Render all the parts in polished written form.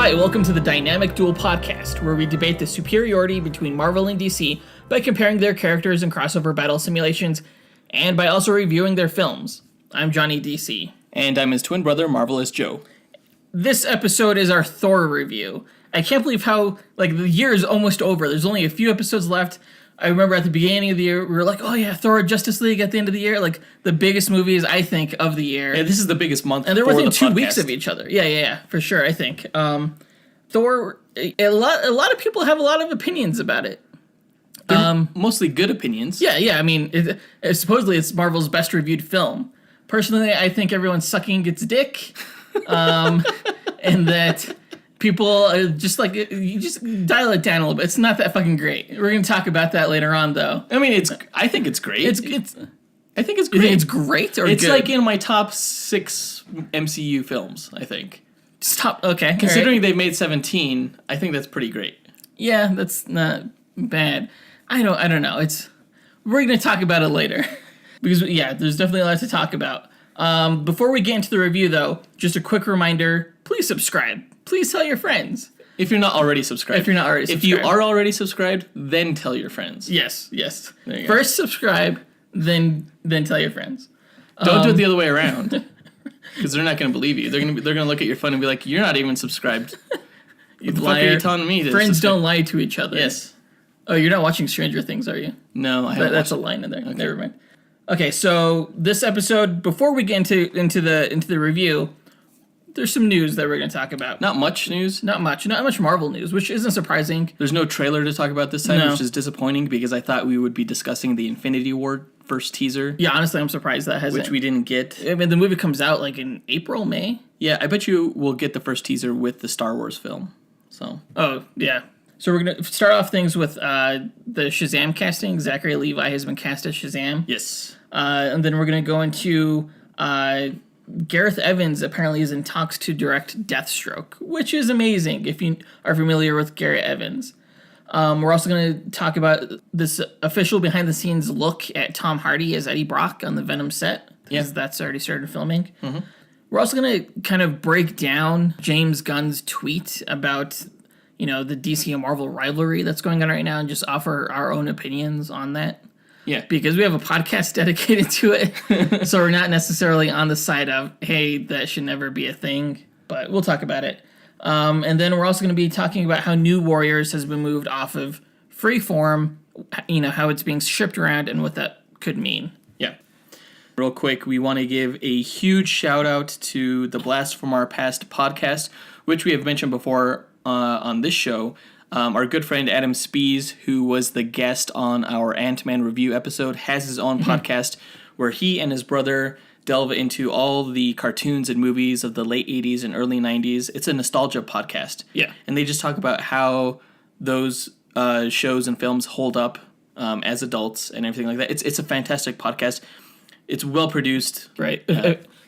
Hi, welcome to the Dynamic Duel podcast, where we debate the superiority between Marvel and DC by comparing their characters in crossover battle simulations, and by also reviewing their films. I'm Johnny DC. And I'm his twin brother, Marvelous Joe. This episode is our Thor review. I can't believe how, the year is almost over. There's only a few episodes left. I remember at the beginning of the year, we were like, oh yeah, Thor, Justice League at the end of the yeyear. The biggest movies, I think, of the year. Yeah, this is the biggest month. And they're within 2 weeks of each other. Yeah, for sure, I think. Thor, a lot of people have a lot of opinions about it. Mostly good opinions. Yeah, I mean, supposedly it's Marvel's best reviewed film. Personally, I think everyone's sucking its dick. And that people are just you just dial it down a little bit. It's not that fucking great. We're going to talk about that later on, though. I mean, I think it's great. I think it's great. You think it's great or it's good? in my top 6 MCU films, I think. Stop. Okay. Considering they've made 17, I think that's pretty great. Yeah, that's not bad. I don't know. We're going to talk about it later. Because, yeah, there's definitely a lot to talk about. Before we get into the review, though, just a quick reminder, please subscribe. Please tell your friends. If you're not already subscribed. If you are already subscribed, then tell your friends. Yes. There you First go. Subscribe, then tell your friends. Don't do it the other way around. Because they're not going to believe you. They're going to look at your phone and be like, you're not even subscribed. What the fuck are you telling me to Friends subscribe? Don't lie to each other. Yes. Oh, you're not watching Stranger Things, are you? No, I haven't. That's a line in there. Okay. Never mind. Okay, so this episode, before we get into the review, there's some news that we're going to talk about. Not much news. Not much Marvel news, which isn't surprising. There's no trailer to talk about this time, which is disappointing because I thought we would be discussing the Infinity War first teaser. Yeah, honestly, I'm surprised that hasn't. Which we didn't get. I mean, the movie comes out in April, May. Yeah, I bet you we'll get the first teaser with the Star Wars film. So. Oh, yeah. So we're going to start off things with the Shazam casting. Zachary Levi has been cast as Shazam. Yes. And then we're going to go into Garett Evans apparently is in talks to direct Deathstroke, which is amazing if you are familiar with Garett Evans. We're also going to talk about this official behind-the-scenes look at Tom Hardy as Eddie Brock on the Venom set, because that's already started filming. Mm-hmm. We're also going to kind of break down James Gunn's tweet about the DC and Marvel rivalry that's going on right now and just offer our own opinions on that. Yeah. Because we have a podcast dedicated to it. So we're not necessarily on the side of, hey, that should never be a thing. But we'll talk about it. And then we're also going to be talking about how New Warriors has been moved off of Freeform, how it's being shipped around and what that could mean. Yeah. Real quick, we want to give a huge shout out to the Blast from Our Past podcast, which we have mentioned before on this show. Our good friend Adam Spees, who was the guest on our Ant-Man review episode, has his own podcast where he and his brother delve into all the cartoons and movies of the late 80s and early 90s. It's a nostalgia podcast. Yeah. And they just talk about how those shows and films hold up as adults and everything like that. It's a fantastic podcast. It's well produced. Right.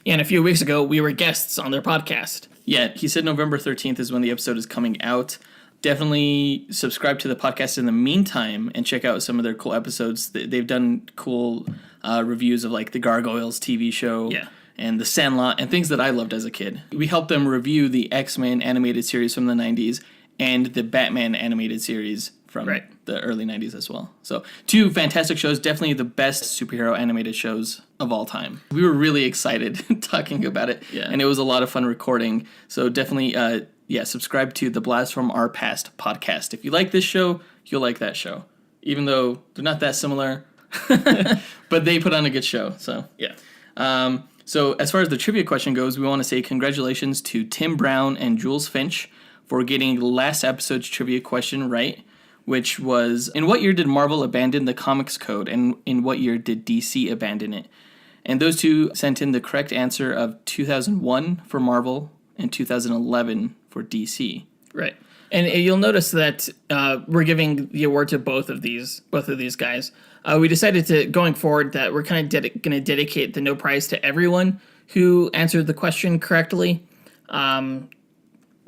And a few weeks ago, we were guests on their podcast. Yeah, he said November 13th is when the episode is coming out. Definitely subscribe to the podcast in the meantime and check out some of their cool episodes. They've done cool reviews of the Gargoyles TV show and The Sandlot and things that I loved as a kid. We helped them review the X-Men animated series from the 90s and the Batman animated series from the early 90s as well. So 2 fantastic shows, definitely the best superhero animated shows of all time. We were really excited talking about it, and it was a lot of fun recording. So definitely, subscribe to the Blast from Our Past podcast. If you like this show, you'll like that show. Even though they're not that similar, but they put on a good show. So so as far as the trivia question goes, we want to say congratulations to Tim Brown and Jules Finch for getting last episode's trivia question right, which was, in what year did Marvel abandon the comics code, and in what year did DC abandon it? And those two sent in the correct answer of 2001 for Marvel and 2011 for DC. Right. And you'll notice that we're giving the award to both of these guys. We decided to, going forward, that we're kind of going to dedicate the no prize to everyone who answered the question correctly.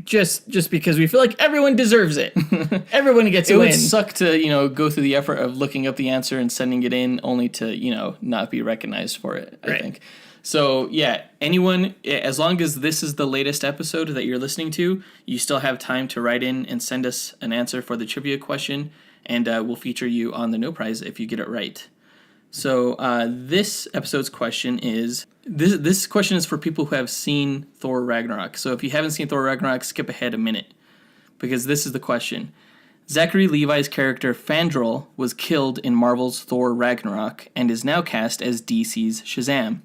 Just because we feel like everyone deserves it. Everyone gets a win. It would suck to, go through the effort of looking up the answer and sending it in only to, not be recognized for it, I think. So, yeah, anyone, as long as this is the latest episode that you're listening to, you still have time to write in and send us an answer for the trivia question, and we'll feature you on the No Prize if you get it right. So, this episode's question is, this question is for people who have seen Thor Ragnarok. So, if you haven't seen Thor Ragnarok, skip ahead a minute, because this is the question. Zachary Levi's character Fandral was killed in Marvel's Thor Ragnarok and is now cast as DC's Shazam.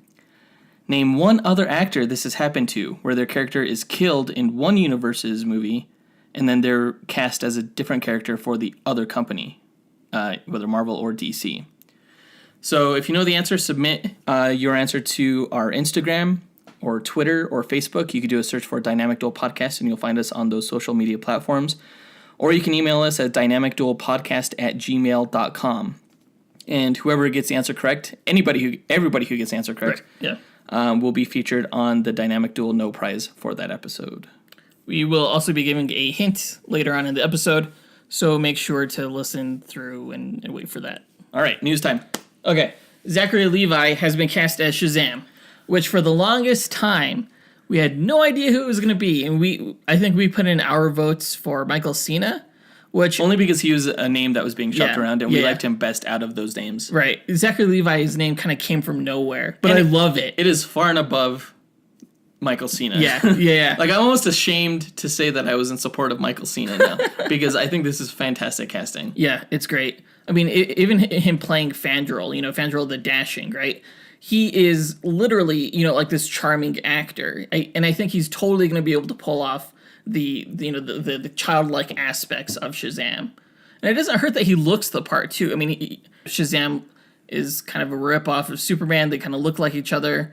Name one other actor this has happened to, where their character is killed in one universe's movie, and then they're cast as a different character for the other company, whether Marvel or DC. So if you know the answer, submit your answer to our Instagram or Twitter or Facebook. You could do a search for Dynamic Duel Podcast, and you'll find us on those social media platforms. Or you can email us at dynamicduelpodcast@gmail.com. And whoever gets the answer correct, everybody who gets the answer correct, right. will be featured on the Dynamic Duel No Prize for that episode. We will also be giving a hint later on in the episode, so make sure to listen through and wait for that. All right, news time. Okay, Zachary Levi has been cast as Shazam, which for the longest time, we had no idea who it was going to be, and I think we put in our votes for Michael Cena, which... Only because he was a name that was being shopped around, and we liked him best out of those names. Right. Zachary Levi's name kind of came from nowhere, but I love it. It is far and above Michael Cena. Yeah. Like, I'm almost ashamed to say that I was in support of Michael Cena now, because I think this is fantastic casting. Yeah, it's great. I mean, even him playing Fandral, Fandral the Dashing, right? He is literally, like this charming actor, and I think he's totally going to be able to pull off the childlike aspects of Shazam. And it doesn't hurt that he looks the part too. I mean, Shazam is kind of a rip-off of Superman. They kind of look like each other.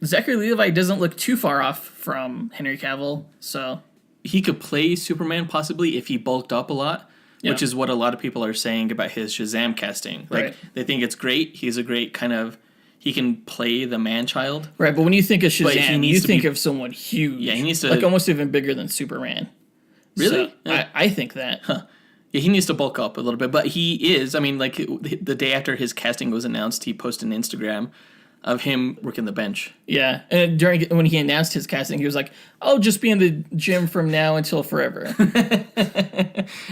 Zachary Levi doesn't look too far off from Henry Cavill, so... He could play Superman possibly if he bulked up a lot, which is what a lot of people are saying about his Shazam casting. Like, they think it's great. He's a great kind of... He can play the man-child. Right, but when you think of Shazam, you think of someone huge. Yeah, he needs to... Like, almost even bigger than Superman. Really? So, I think that. Huh. Yeah, he needs to bulk up a little bit, but he is. I mean, like, the day after his casting was announced, he posted an Instagram of him working the bench. Yeah, and when he announced his casting, he was like, "I'll just be in the gym from now until forever."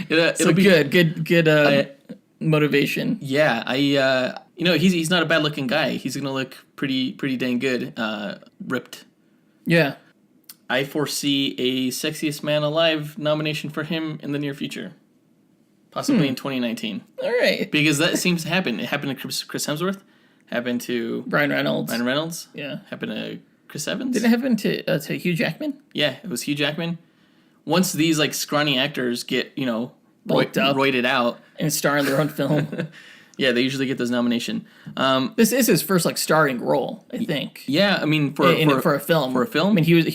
It'll be good motivation. Yeah, he's not a bad looking guy. He's gonna look pretty dang good, ripped. Yeah, I foresee a Sexiest Man Alive nomination for him in the near future, possibly in 2019. All right, because that seems to happen. It happened to Chris Hemsworth. Happened to Ryan Reynolds. Yeah. Happened to Chris Evans. Did it happen to Hugh Jackman? Yeah, it was Hugh Jackman. Once these like scrawny actors get bulked up, roided out, and star in their own film, yeah, they usually get those nominations. This is his first like starring role, I think. Yeah, I mean for a film. For a film, I mean he was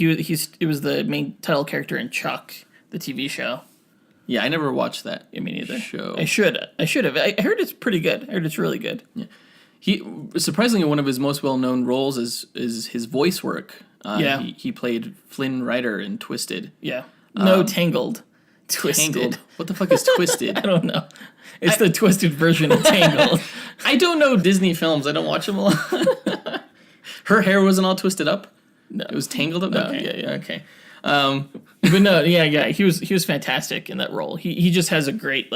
the main title character in Chuck, the TV show. Yeah, I never watched that. Yeah, me neither. Show. I should have. I heard it's pretty good. I heard it's really good. Yeah. He surprisingly one of his most well known roles is his voice work. He played Flynn Rider in Twisted. Yeah. No, Tangled. Twisted. Tangled. What the fuck is Twisted? I don't know. It's the twisted version of Tangled. I don't know Disney films. I don't watch them a lot. Her hair wasn't all twisted up. No, it was tangled up. No, okay. Yeah. Okay. But no, yeah. He was fantastic in that role. He just has a great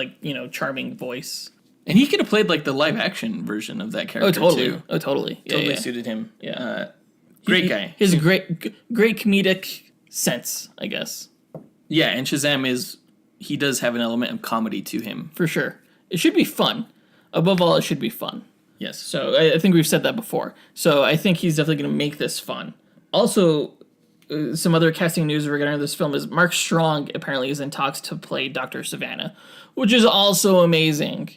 charming voice. And he could have played like the live action version of that character too. Oh, totally. Totally suited him. Yeah. Great guy. He has a great comedic sense, I guess. Yeah, and Shazam he does have an element of comedy to him. For sure. It should be fun. Above all, it should be fun. Yes. So I think we've said that before. So I think he's definitely going to make this fun. Also, some other casting news regarding this film is Mark Strong apparently is in talks to play Dr. Sivana, which is also amazing.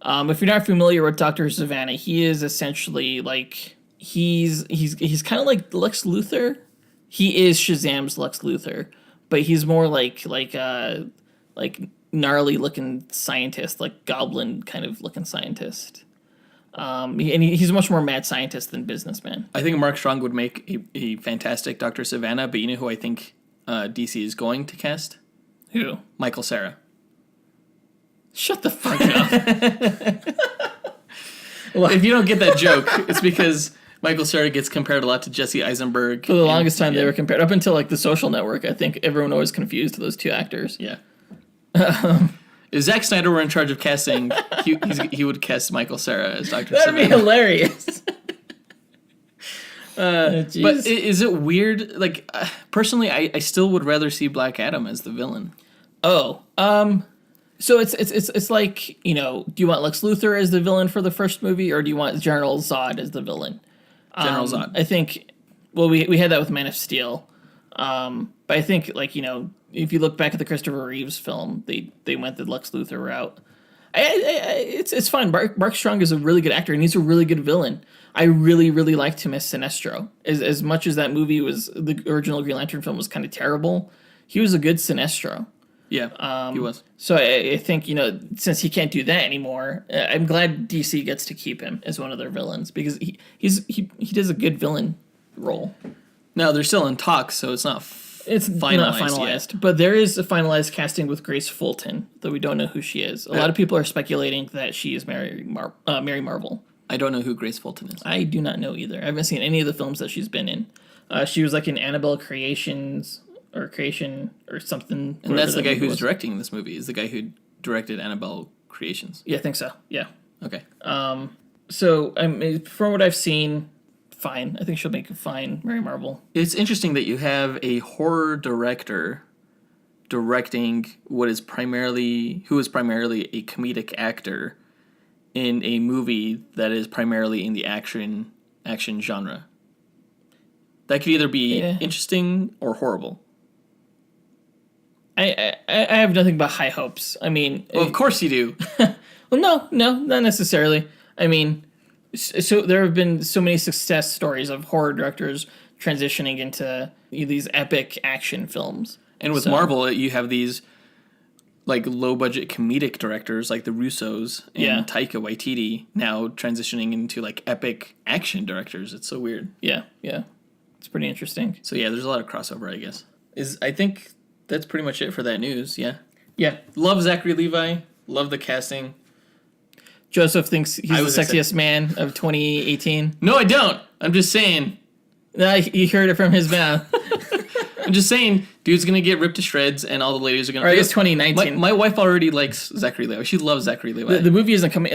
If you're not familiar with Dr. Sivana, he is essentially like he's kind of like Lex Luthor. He is Shazam's Lex Luthor, but he's more like gnarly looking scientist, like goblin kind of looking scientist. And he's much more mad scientist than businessman. I think Mark Strong would make a fantastic Dr. Sivana, but you know who I think DC is going to cast? Who? Michael Cera. Shut the fuck up. Well, if you don't get that joke, it's because Michael Cera gets compared a lot to Jesse Eisenberg. For the longest time, they were compared. Up until like The Social Network, I think everyone always confused those two actors. Yeah. If Zack Snyder were in charge of casting, he would cast Michael Cera as Dr. That'd be Sivana. hilarious. But is it weird? Like, personally, I still would rather see Black Adam as the villain. Oh, so it's like, do you want Lex Luthor as the villain for the first movie, or do you want General Zod as the villain? General Zod. I think, well, we had that with Man of Steel, but I think, like, if you look back at the Christopher Reeves film, they went the Lex Luthor route. It's fine. Mark Strong is a really good actor, and he's a really good villain. I really, really liked him as Sinestro. As much as that movie was, the original Green Lantern film was kind of terrible, he was a good Sinestro. Yeah, he was. So I think, since he can't do that anymore, I'm glad DC gets to keep him as one of their villains, because he does a good villain role. No, they're still in talks, so it's not finalized yet. But there is a finalized casting with Grace Fulton, though we don't know who she is. A lot of people are speculating that she is Mary Marvel. I don't know who Grace Fulton is. I do not know either. I haven't seen any of the films that she's been in. She was like in Annabelle Creation or something. And that's the guy who's directing this movie, is the guy who directed Annabelle Creations. Yeah, I think so. Yeah. Okay. So from what I've seen, fine. I think she'll make a fine Mary Marvel. It's interesting that you have a horror director directing who is primarily a comedic actor in a movie that is primarily in the action genre. That could either be interesting or horrible. I have nothing but high hopes. I mean... Well, of course you do. Well, no, not necessarily. I mean, so there have been so many success stories of horror directors transitioning into these epic action films. And with Marvel, you have these like low-budget comedic directors like the Russos and Taika Waititi now transitioning into like epic action directors. It's so weird. Yeah. It's pretty interesting. So yeah, there's a lot of crossover, I guess. I think that's pretty much it for that news, yeah. Yeah. Love Zachary Levi. Love the casting. Joseph thinks he's the sexiest man of 2018. No, I don't. I'm just saying. You heard it from his mouth. I'm just saying, dude's gonna get ripped to shreds, and all the ladies are gonna. Or I guess 2019. My wife already likes Zachary Levi. She loves Zachary Levi. The movie isn't coming.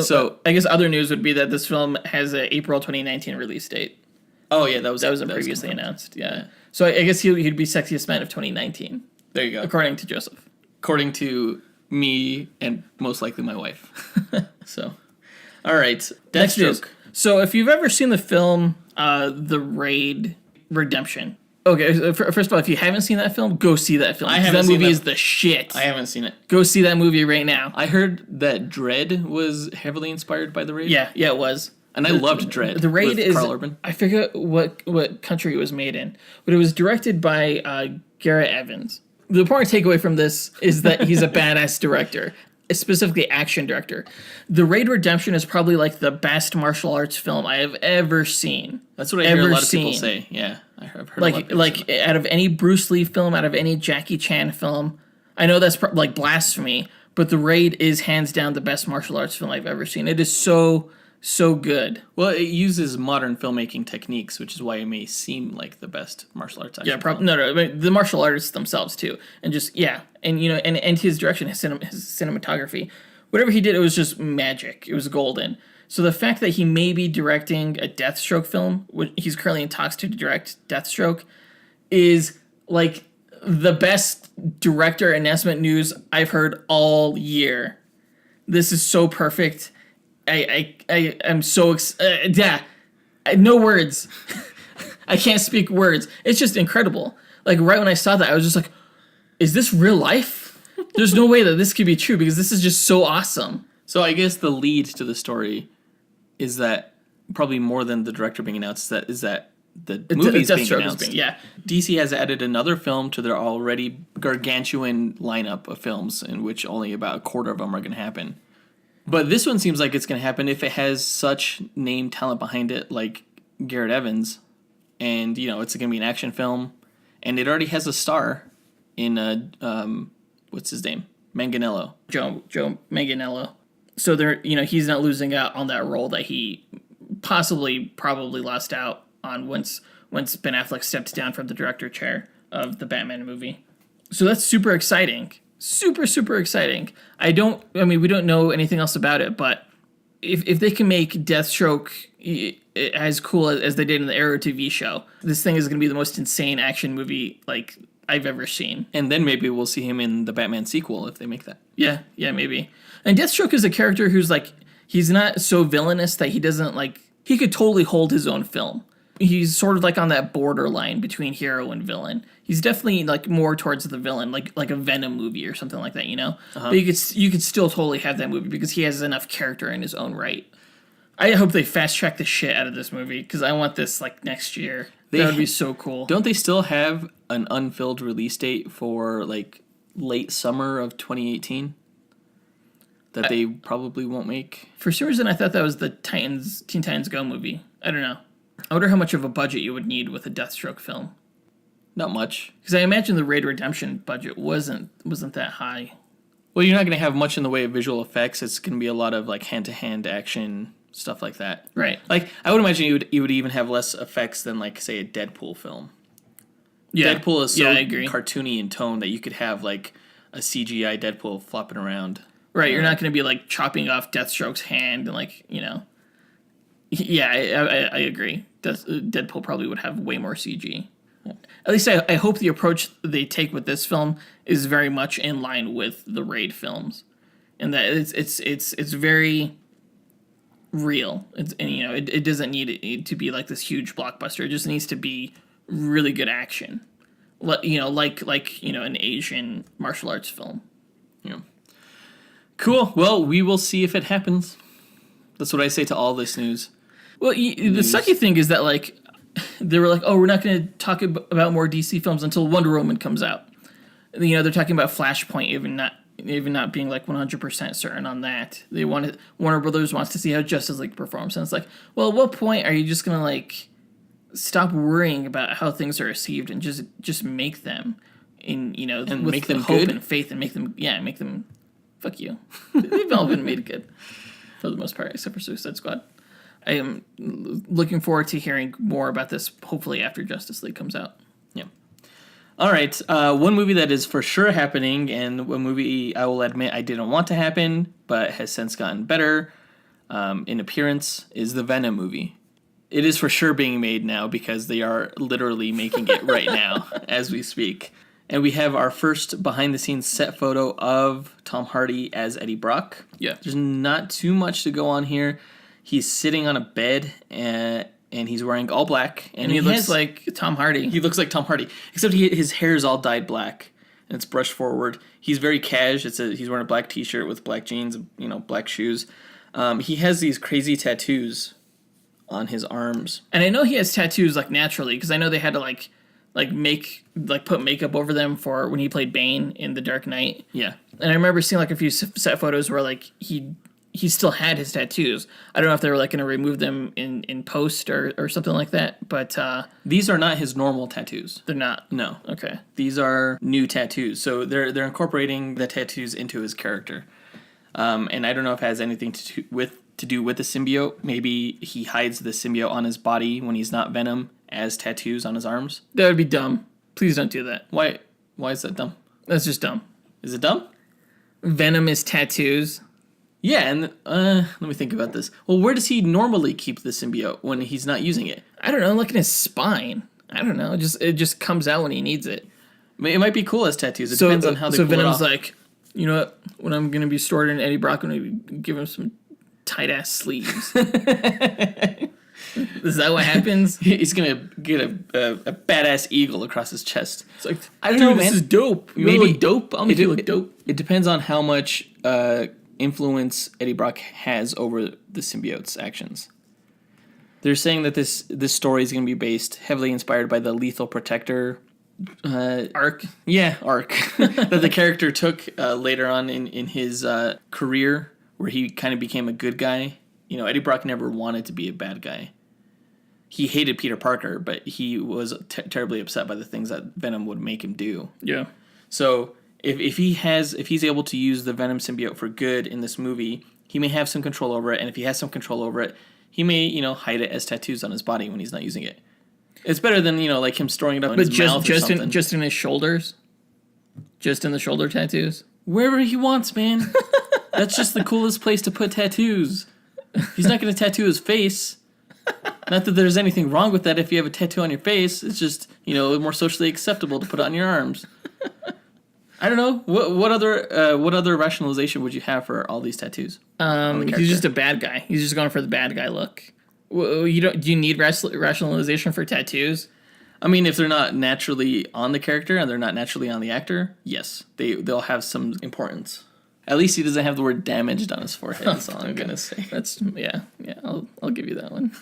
So I guess other news would be that this film has an April 2019 release date. Oh yeah, that was previously announced. Yeah. So I guess he'd be sexiest man of 2019. There you go. According to Joseph. According to me and most likely my wife. So, all right. Deathstroke. So if you've ever seen the film The Raid Redemption. Okay, first of all, if you haven't seen that film, go see that film. That movie is the shit. I haven't seen it. Go see that movie right now. I heard that Dread was heavily inspired by The Raid. Yeah, it was. And I loved Dread. The Raid is Carl Urban. I forget what country it was made in, but it was directed by Garett Evans. The important takeaway from this is that he's a badass director, specifically action director. The Raid Redemption is probably like the best martial arts film I have ever seen. That's what I hear a lot of people say. Yeah, I've heard a lot of people say that. Out of any Bruce Lee film, out of any Jackie Chan film, I know that's like blasphemy, but The Raid is hands down the best martial arts film I've ever seen. It is so good. Well, it uses modern filmmaking techniques, which is why it may seem like the best martial arts action film. No, I mean, the martial artists themselves too, and just and and his direction, his cinematography, whatever he did, it was just magic. It was golden. So the fact that he may be directing a Deathstroke film, which he's currently in talks to direct Deathstroke, is like the best director announcement news I've heard all year. This is so perfect. I'm so no words. I can't speak words. It's just incredible. Like right when I saw that, I was just like, is this real life? There's no way that this could be true because this is just so awesome. So I guess the lead to the story is that probably more than the director being announced, the movie's being announced. DC has added another film to their already gargantuan lineup of films in which only about a quarter of them are going to happen. But this one seems like it's going to happen if it has such name talent behind it, like Garett Evans, and it's going to be an action film, and it already has a star in what's his name, Manganiello, Joe Manganiello. So he's not losing out on that role that he probably lost out on once Ben Affleck stepped down from the director chair of the Batman movie. So that's super exciting. Super, super exciting. We don't know anything else about it, but if they can make Deathstroke as cool as they did in the Arrow TV show, this thing is going to be the most insane action movie like I've ever seen. And then maybe we'll see him in the Batman sequel if they make that. Yeah, maybe. And Deathstroke is a character who's like, he's not so villainous that he doesn't like, he could totally hold his own film. He's sort of like on that borderline between hero and villain. He's definitely like more towards the villain, like a Venom movie or something like that, you know? But you could still totally have that movie because he has enough character in his own right. I hope they fast track the shit out of this movie because I want this like next year. That would be so cool. Don't they still have an unfilled release date for like late summer of 2018 that they probably won't make? For some reason, I thought that was the Teen Titans Go movie. I don't know. I wonder how much of a budget you would need with a Deathstroke film. Not much. Because I imagine the Raid Redemption budget wasn't that high. Well, you're not going to have much in the way of visual effects. It's going to be a lot of like hand-to-hand action, stuff like that. Right. Like, I would imagine you would even have less effects than, like, say, a Deadpool film. Yeah. Deadpool is so I agree. cartoony in tone that you could have, like, a CGI Deadpool flopping around. Right, you're not going to be, like, chopping off Deathstroke's hand and, like, you know. Yeah, I agree. Deadpool probably would have way more CG. Yeah. At least I hope the approach they take with this film is very much in line with the Raid films. And that it's very real. It doesn't need it to be like this huge blockbuster. It just needs to be really good action. Like an Asian martial arts film. Yeah. Cool. Well, we will see if it happens. That's what I say to all this news. Well, the sucky thing is that, like, they were like, oh, we're not going to talk about more DC films until Wonder Woman comes out. You know, they're talking about Flashpoint even not being, like, 100% certain on that. Warner Brothers wants to see how Justice League performs. And it's like, well, at what point are you just going to, like, stop worrying about how things are received and just make them and with make them hope good? And faith and make them, fuck you. They've all been made good for the most part, except for Suicide Squad. I am looking forward to hearing more about this, hopefully after Justice League comes out. Yeah. All right. One movie that is for sure happening, and one movie I will admit I didn't want to happen, but has since gotten better in appearance, is the Venom movie. It is for sure being made now because they are literally making it right now as we speak. And we have our first behind-the-scenes set photo of Tom Hardy as Eddie Brock. Yeah. There's not too much to go on here. He's sitting on a bed, and he's wearing all black. And he looks like Tom Hardy. He looks like Tom Hardy, except his hair is all dyed black, and it's brushed forward. He's very cash. He's wearing a black T-shirt with black jeans, black shoes. He has these crazy tattoos on his arms. And I know he has tattoos, like, naturally, because I know they had to, put makeup over them for when he played Bane in The Dark Knight. Yeah. And I remember seeing, like, a few set photos where, like, he still had his tattoos. I don't know if they were, like, going to remove them in post or something like that, but... These are not his normal tattoos. They're not? No. Okay. These are new tattoos. So they're incorporating the tattoos into his character. And I don't know if it has anything to do with the symbiote. Maybe he hides the symbiote on his body when he's not Venom as tattoos on his arms. That would be dumb. Please don't do that. Why is that dumb? That's just dumb. Is it dumb? Venom is tattoos. Yeah, and let me think about this. Well, where does he normally keep the symbiote when he's not using it? I don't know, like in his spine. I don't know. It just comes out when he needs it. It might be cool as tattoos. It depends on how they pull Venom's it off. like, you know what? When I'm going to be stored in Eddie Brock, I'm going to give him some tight-ass sleeves. Is that what happens? He's going to get a badass eagle across his chest. It's like, I don't know, man. This is dope. You Maybe look dope. I'll make you look dope. It depends on how much influence Eddie Brock has over the symbiote's actions. They're saying that this story is going to be based heavily inspired by the Lethal Protector arc. Yeah, arc that the character took later on in his career, where he kind of became a good guy. Eddie Brock never wanted to be a bad guy. He hated Peter Parker, but he was terribly upset by the things that Venom would make him do. Yeah. So if he's able to use the Venom symbiote for good in this movie, he may have some control over it, and if he has some control over it, he may, hide it as tattoos on his body when he's not using it. It's better than, like him storing it up in his mouth or something. Just in his shoulders? Just in the shoulder tattoos? Wherever he wants, man. That's just the coolest place to put tattoos. He's not going to tattoo his face. Not that there's anything wrong with that if you have a tattoo on your face. It's just, more socially acceptable to put it on your arms. I don't know. What other rationalization would you have for all these tattoos? He's just a bad guy. He's just going for the bad guy look. Do you need rationalization for tattoos? I mean, if they're not naturally on the character and they're not naturally on the actor, yes, they'll have some importance. At least he doesn't have the word damaged on his forehead. That's all I'm gonna say. Yeah. I'll give you that one.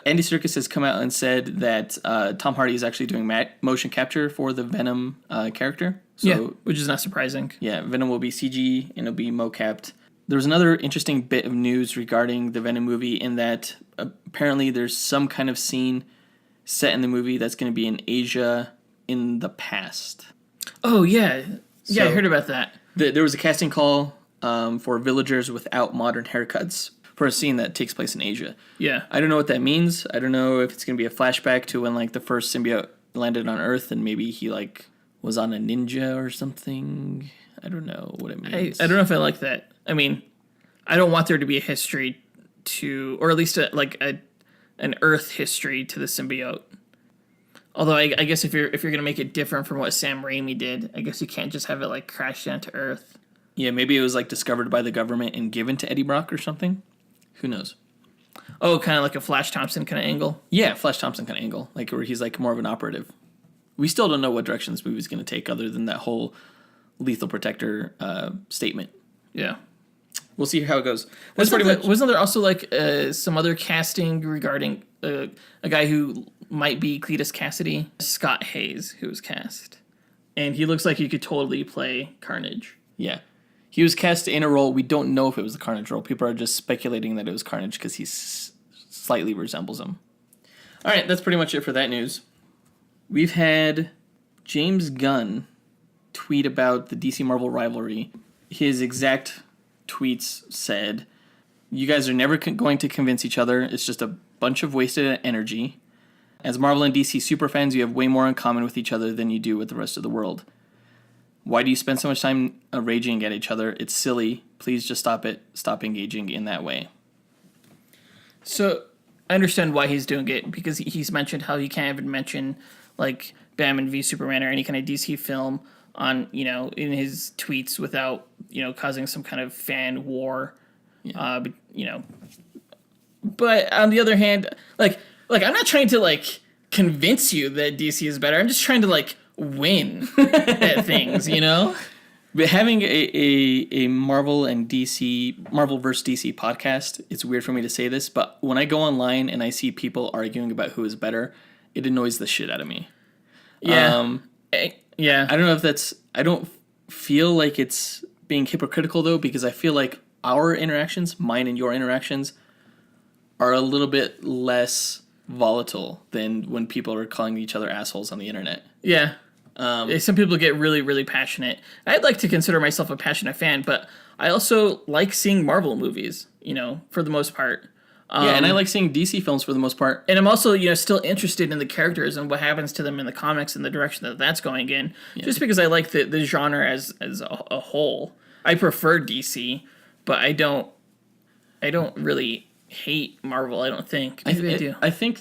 Andy Serkis has come out and said that Tom Hardy is actually doing motion capture for the Venom character. So, which is not surprising. Yeah, Venom will be CG and it'll be mocapped. There was another interesting bit of news regarding the Venom movie in that apparently there's some kind of scene set in the movie that's going to be in Asia in the past. Oh, yeah. Yeah, I heard about that. There was a casting call for villagers without modern haircuts for a scene that takes place in Asia. Yeah. I don't know what that means. I don't know if it's going to be a flashback to when the first symbiote landed on Earth and maybe he was on a ninja or something. I don't know what it means. I don't know if I like that. I mean, I don't want there to be a history to, or at least an Earth history to the symbiote. Although I guess if you're gonna make it different from what Sam Raimi did, I guess you can't just have it crash down to Earth. Yeah, maybe it was discovered by the government and given to Eddie Brock or something. Who knows? Oh, kind of like a Flash Thompson kind of angle. Yeah, Flash Thompson kind of angle, where he's more of an operative. We still don't know what direction this movie's gonna take, other than that whole Lethal Protector statement. Yeah. We'll see how it goes. Wasn't there also some other casting regarding a guy who might be Cletus Cassidy? Scott Hayes, who was cast. And he looks like he could totally play Carnage. Yeah. He was cast in a role. We don't know if it was the Carnage role. People are just speculating that it was Carnage because he slightly resembles him. All right, that's pretty much it for that news. We've had James Gunn tweet about the DC Marvel rivalry. His exact tweets said, "You guys are never going to convince each other. It's just a bunch of wasted energy. As Marvel and DC superfans, you have way more in common with each other than you do with the rest of the world. Why do you spend so much time raging at each other? It's silly. Please just stop it. Stop engaging in that way." So I understand why he's doing it, because he's mentioned how he can't even mention Batman v Superman or any kind of DC film on, in his tweets without, causing some kind of fan war. Yeah. But on the other hand, I'm not trying to convince you that DC is better. I'm just trying to win at things, But having a Marvel and DC, Marvel vs. DC podcast, it's weird for me to say this, but when I go online and I see people arguing about who is better, it annoys the shit out of me. Yeah. Yeah. I don't know if I don't feel like it's being hypocritical, though, because I feel like our interactions, mine and your interactions, are a little bit less volatile than when people are calling each other assholes on the internet. Yeah. Some people get really, really passionate. I'd like to consider myself a passionate fan, but I also like seeing Marvel movies, for the most part. And I like seeing DC films for the most part. And I'm also, still interested in the characters and what happens to them in the comics and the direction that that's going in. Yeah. Just because I like the genre as a whole. I prefer DC, but I don't really hate Marvel, I don't think. Maybe I do. I think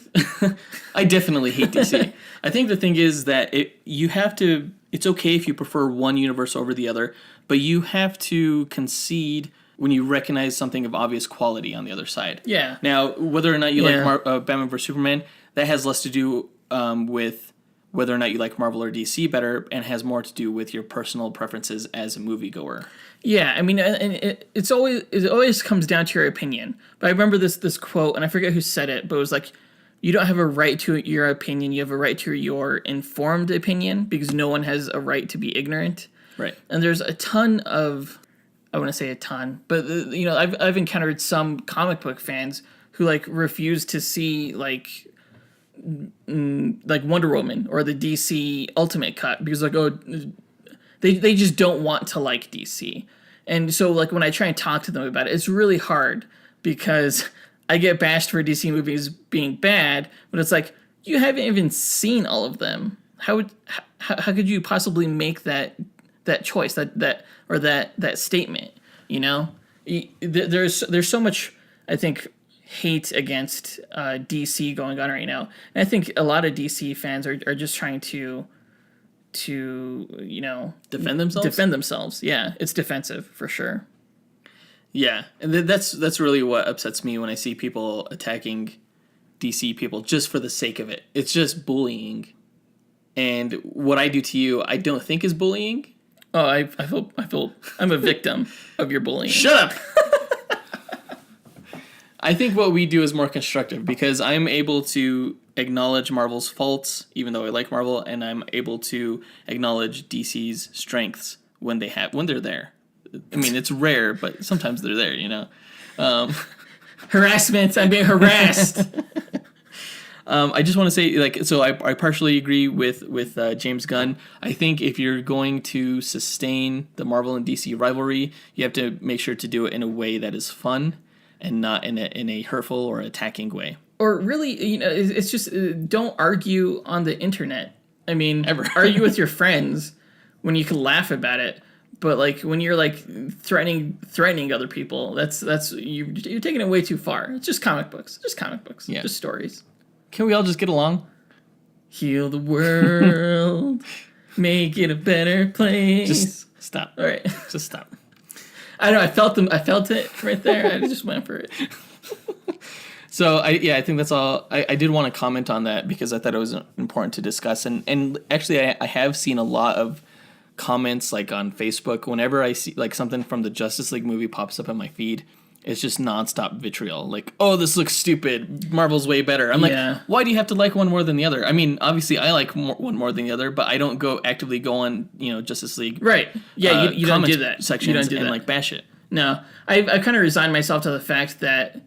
I definitely hate DC. I think the thing is that it's okay if you prefer one universe over the other, but you have to concede when you recognize something of obvious quality on the other side. Yeah. Now, whether or not you like Batman vs. Superman, that has less to do with whether or not you like Marvel or DC better, and has more to do with your personal preferences as a moviegoer. Yeah, I mean, and it always comes down to your opinion. But I remember this quote, and I forget who said it, but it was you don't have a right to your opinion, you have a right to your informed opinion, because no one has a right to be ignorant. Right. And there's a ton of, I want to say a ton, but I've encountered some comic book fans who refuse to see Wonder Woman or the DC Ultimate Cut because they just don't want to like DC. And so, like, when I try and talk to them about it, it's really hard because I get bashed for DC movies being bad, but it's like, you haven't even seen all of them. How could you possibly make that choice, that statement, you know? There's so much, I think, hate against DC going on right now. And I think a lot of DC fans are just trying to you know, defend themselves. Yeah, it's defensive for sure. Yeah, and that's really what upsets me when I see people attacking DC people just for the sake of it. It's just bullying. And what I do to you, I don't think is bullying. Oh, I feel I'm a victim of your bullying. Shut up. I think what we do is more constructive because I'm able to acknowledge Marvel's faults, even though I like Marvel, and I'm able to acknowledge DC's strengths when they're there. I mean, it's rare, but sometimes they're there, you know. Harassment. I'm being harassed. I just want to say, like, so I partially agree with James Gunn. I think if you're going to sustain the Marvel and DC rivalry, you have to make sure to do it in a way that is fun and not in a hurtful or attacking way. Or really, you know, it's just don't argue on the internet. I mean, Ever. Argue with your friends when you can laugh about it. But like when you're like threatening other people, that's you're taking it way too far. It's just comic books. Yeah. Just stories. Can we all just get along? Heal the world, make it a better place. Just stop. All right. Just stop. I know. I felt it right there. I just went for it. So I think that's all. I did want to comment on that because I thought it was important to discuss. And actually, I have seen a lot of comments like on Facebook. Whenever I see like something from the Justice League movie pops up on my feed, it's just nonstop vitriol. Like, oh, this looks stupid. Marvel's way better. I'm like, why do you have to like one more than the other? I mean, obviously, I like one more than the other, but I don't actively go on Justice League. Right. Yeah, you don't do that. Sections you don't do and that. like bash it. No, I kind of resigned myself to the fact that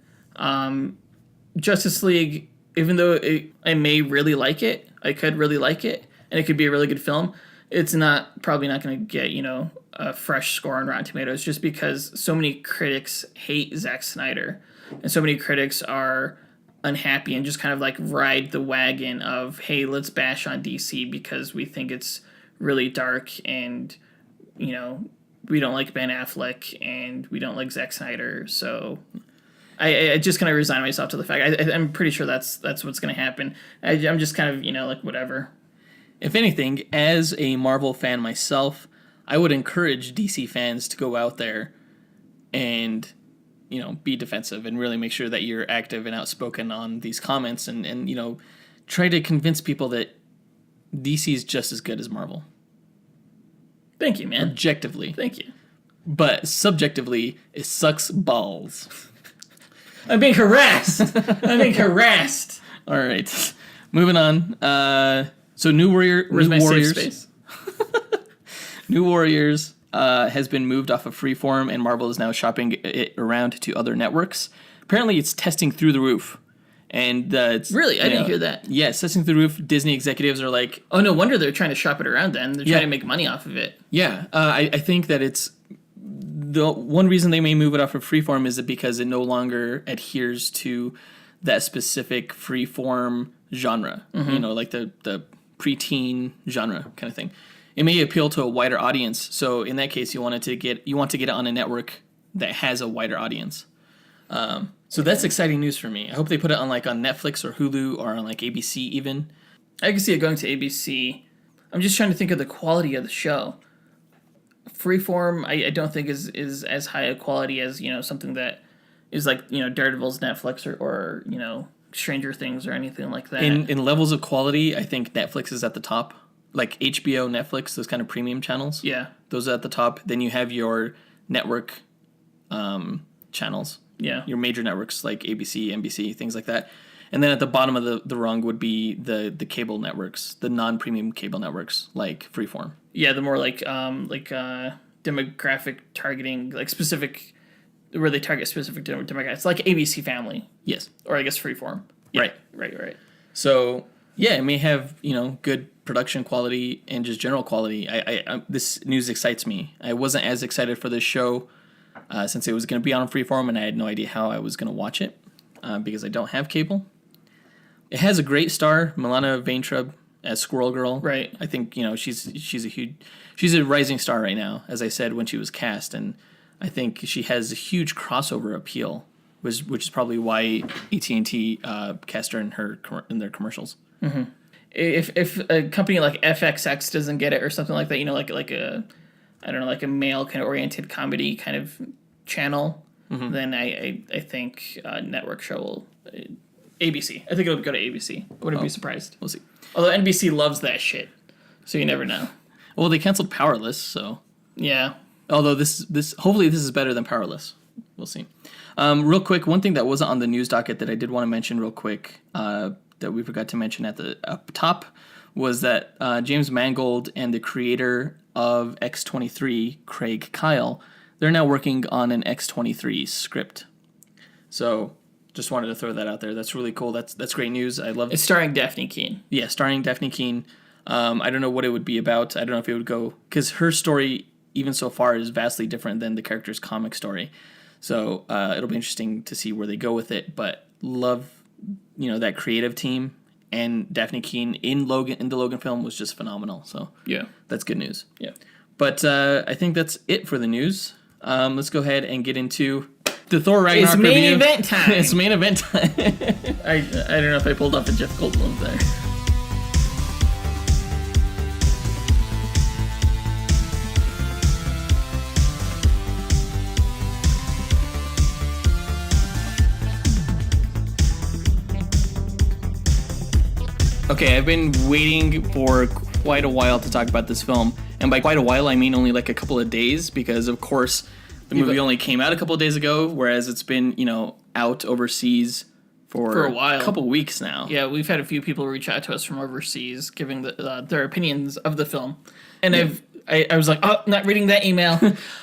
Justice League, even though I may really like it, I could really like it, and it could be a really good film, it's probably not going to get, a fresh score on Rotten Tomatoes just because so many critics hate Zack Snyder, and so many critics are unhappy and just kind of like ride the wagon of, hey, let's bash on DC because we think it's really dark and, we don't like Ben Affleck and we don't like Zack Snyder, so I just kind of resign myself to the fact. I'm pretty sure that's what's going to happen. I'm just kind of, like, whatever. If anything, as a Marvel fan myself, I would encourage DC fans to go out there and, be defensive and really make sure that you're active and outspoken on these comments and try to convince people that DC is just as good as Marvel. Thank you, man. Objectively. Thank you. But subjectively, it sucks balls. I'm being harassed. All right. Moving on. So New Warriors. Space? New Warriors has been moved off of Freeform, and Marvel is now shopping it around to other networks. Apparently, it's testing through the roof. And it's really, I didn't hear that. Yeah, testing through the roof. Disney executives are like, oh, no wonder they're trying to shop it around. Then they're trying to make money off of it. Yeah, I think that it's the one reason they may move it off of Freeform is because it no longer adheres to that specific Freeform genre. Mm-hmm. Like the preteen genre kind of thing. It may appeal to a wider audience. So in that case, you want to get it on a network that has a wider audience. So that's exciting news for me. I hope they put it on Netflix or Hulu or on ABC even. I can see it going to ABC. I'm just trying to think of the quality of the show. Freeform, I don't think is as high a quality as something that is Daredevil's Netflix or Stranger Things or anything like that. In levels of quality, I think Netflix is at the top. Like HBO, Netflix, those kind of premium channels. Yeah, those are at the top. Then you have your network channels. Yeah. Your major networks like ABC, NBC, things like that. And then at the bottom of the rung would be the cable networks, the non-premium cable networks like Freeform. Yeah, the more demographic targeting, specific, where they target specific demographics. It's like ABC Family. Yes. Or I guess Freeform. Yeah. Right. Right. So Yeah, it may have, good production quality and just general quality. This news excites me. I wasn't as excited for this show since it was going to be on Freeform, and I had no idea how I was going to watch it because I don't have cable. It has a great star, Milana Vaintrub as Squirrel Girl. Right. I think she's a rising star right now, as I said when she was cast, and I think she has a huge crossover appeal, which is probably why AT&T cast her in their commercials. Mm-hmm. If a company like FXX doesn't get it or something like that, like a male kind of oriented comedy kind of channel, then I think network show will ABC. I think it'll go to ABC. I wouldn't be surprised. We'll see. Although NBC loves that shit, so you never know. Well, they canceled Powerless, so yeah. Although this hopefully this is better than Powerless. We'll see. Real quick, one thing that wasn't on the news docket that I did want to mention real quick that we forgot to mention at the up top was that James Mangold and the creator of X-23, Craig Kyle, they're now working on an X-23 script. So just wanted to throw that out there. That's really cool. That's great news. I love it. It's starring Daphne Keane. Yeah, starring Daphne Keane. I don't know what it would be about. I don't know if it would go... Because her story, even so far, is vastly different than the character's comic story. So it'll be interesting to see where they go with it. But love, that creative team. And Daphne Keane in the Logan film was just phenomenal. So yeah, that's good news. Yeah. But I think that's it for the news. Let's go ahead and get into the Thor Ragnarok review. It's main event time. It's main event time. I don't know if I pulled off a Jeff Goldblum there. Okay, I've been waiting for quite a while to talk about this film. And by quite a while, I mean only like a couple of days because, of course, the movie only came out a couple of days ago, whereas it's been, out overseas for a while. A couple of weeks now. Yeah, we've had a few people reach out to us from overseas giving their opinions of the film. And Yeah. I was like, oh, not reading that email.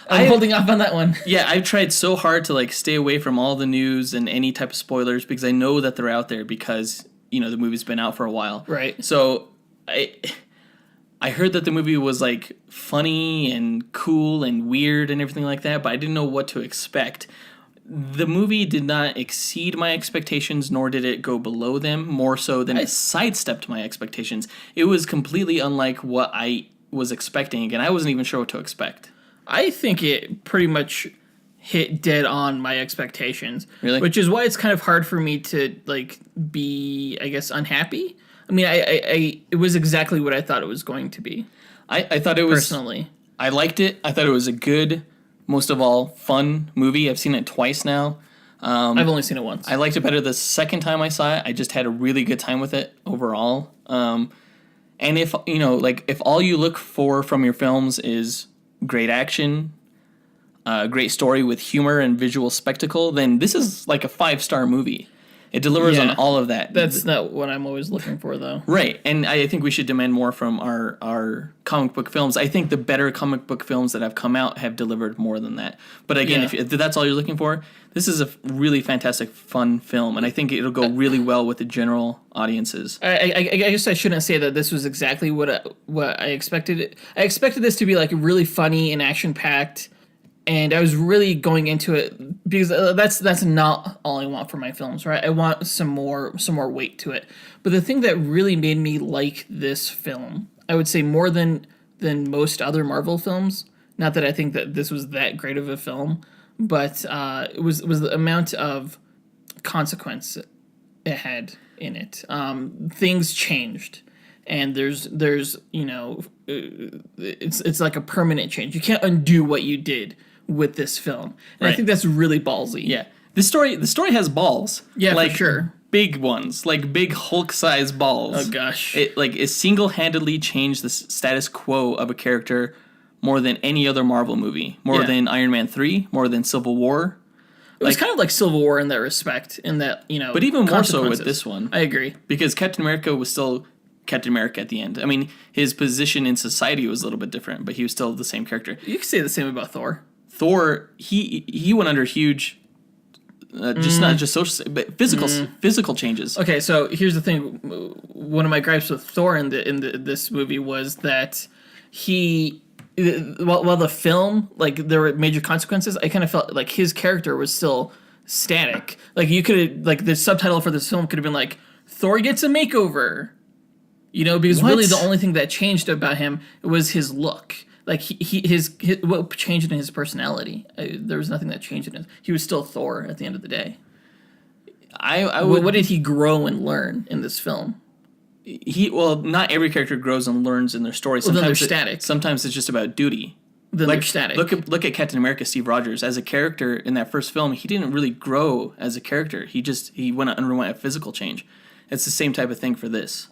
I'm holding off on that one. Yeah, I've tried so hard to stay away from all the news and any type of spoilers because I know that they're out there because... the movie's been out for a while. Right. So I heard that the movie was funny and cool and weird and everything like that, but I didn't know what to expect. The movie did not exceed my expectations, nor did it go below them, more so than it sidestepped my expectations. It was completely unlike what I was expecting, and I wasn't even sure what to expect. I think it pretty much hit dead on my expectations. Really? Which is why it's kind of hard for me to be, I guess, unhappy. I mean, I it was exactly what I thought it was going to be. I thought it was... Personally. I liked it. I thought it was a good, most of all, fun movie. I've seen it twice now. I've only seen it once. I liked it better the second time I saw it. I just had a really good time with it overall. And if, if all you look for from your films is great action... great story with humor and visual spectacle, then this is like a 5-star movie. It delivers on all of that. That's not what I'm always looking for, though. Right, and I think we should demand more from our comic book films. I think the better comic book films that have come out have delivered more than that. But again, if that's all you're looking for, this is a really fantastic, fun film, and I think it'll go really well with the general audiences. I guess I shouldn't say that this was exactly what I expected. I expected this to be really funny and action-packed. And I was really going into it because that's not all I want for my films, right? I want some more weight to it. But the thing that really made me like this film, I would say more than most other Marvel films, not that I think that this was that great of a film, but it was the amount of consequence it had in it. Things changed. And there's it's like a permanent change. You can't undo what you did with this film. And I think that's really ballsy. Yeah. The story has balls. Yeah, for sure. Big ones, big Hulk-sized balls. Oh gosh. It single-handedly changed the status quo of a character more than any other Marvel movie. More than Iron Man 3, more than Civil War. It was kind of like Civil War in that respect, in that, But even more so with this one. I agree. Because Captain America was still Captain America at the end. I mean, his position in society was a little bit different, but he was still the same character. You could say the same about Thor. Thor, he went under huge not just social, but physical changes. Okay, so here's the thing. One of my gripes with Thor in this movie was that while the film, like, there were major consequences, I kind of felt like his character was still static. Like, you could, like, the subtitle for this film could have been like, Thor gets a makeover. Because really the only thing that changed about him was his look. Like, his what changed in his personality. There was nothing that changed in him. He was still Thor at the end of the day. What did he grow and learn in this film? Not every character grows and learns in their story. Sometimes they're static. Sometimes it's just about duty. Then they're static. Look at Captain America, Steve Rogers. As a character in that first film, he didn't really grow as a character. He underwent a physical change. It's the same type of thing for this.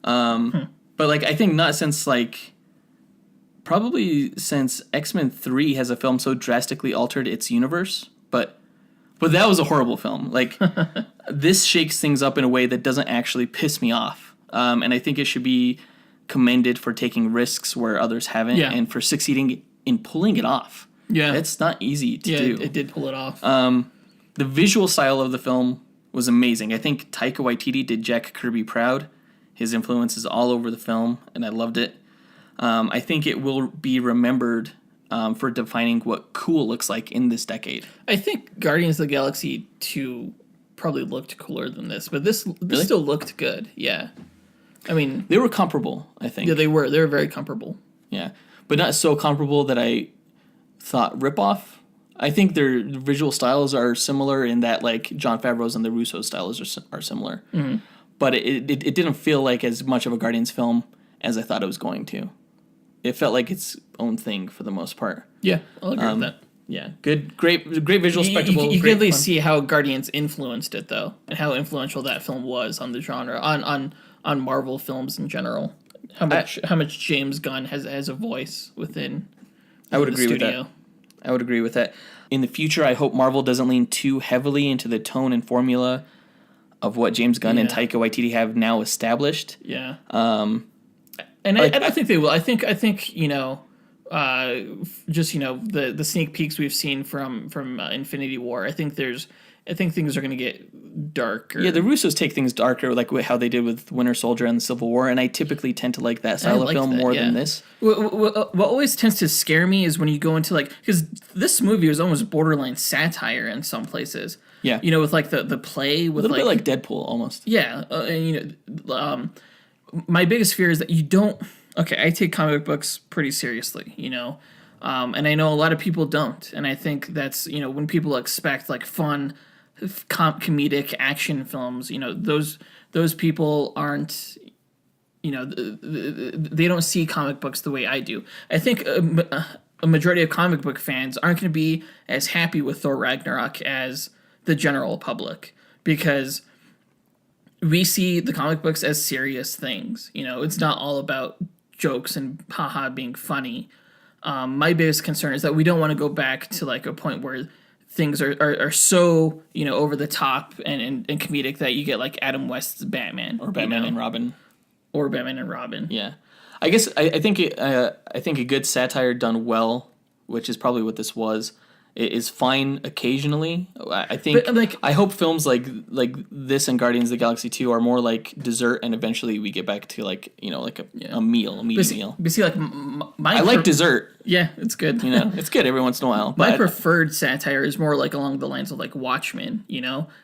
But like, I think not since probably since X-Men 3 has a film so drastically altered its universe. But that was a horrible film. Like, this shakes things up in a way that doesn't actually piss me off. And I think it should be commended for taking risks where others haven't, and for succeeding in pulling it off. Yeah, it's not easy to do. It did pull it off. The visual style of the film was amazing. I think Taika Waititi did Jack Kirby proud. His influence is all over the film, and I loved it. I think it will be remembered for defining what cool looks like in this decade. I think Guardians of the Galaxy 2 probably looked cooler than this, but this Really? still looked good. Yeah. I mean, they were comparable, I think. Yeah, they were. They were very comparable. Yeah, but not so comparable that I thought ripoff. I think their visual styles are similar in that, like, Jon Favreau's and the Russo styles are similar. Mm-hmm. But it didn't feel like as much of a Guardians film as I thought it was going to. It felt like its own thing for the most part. Yeah, I'll agree with that. Yeah, great visual spectacle. You can at least see how Guardians influenced it, though, and how influential that film was on the genre, on Marvel films in general. How much James Gunn has a voice within. I would agree with that. I would agree with that. In the future, I hope Marvel doesn't lean too heavily into the tone and formula of what James Gunn and Taika Waititi have now established. Yeah. And I don't think they will. I think just the sneak peeks we've seen from Infinity War. I think things are going to get darker. Yeah, the Russos take things darker, like how they did with Winter Soldier and the Civil War, and I typically tend to like that style of film more than this. What always tends to scare me is when you go into, like, because this movie was almost borderline satire in some places. Yeah, with like the play with a little bit like Deadpool almost. Yeah, and my biggest fear is that you don't. Okay, I take comic books pretty seriously, and I know a lot of people don't, and I think that's when people expect like fun, comedic action films, those people aren't, they don't see comic books the way I do. I think a majority of comic book fans aren't going to be as happy with Thor Ragnarok as the general public, because we see the comic books as serious things. It's not all about jokes and haha being funny. My biggest concern is that we don't want to go back to like a point where things are so over the top and comedic that you get like Adam West's Batman or Batman and Robin. Yeah, I guess I think a good satire done well, which is probably what this was, is fine occasionally. I think, but, I hope films like this and Guardians of the Galaxy 2 are more like dessert, and eventually we get back to like a meal, a meaty meal. But see, like I like dessert. Yeah, it's good. It's good every once in a while. My preferred satire is more like along the lines of like Watchmen.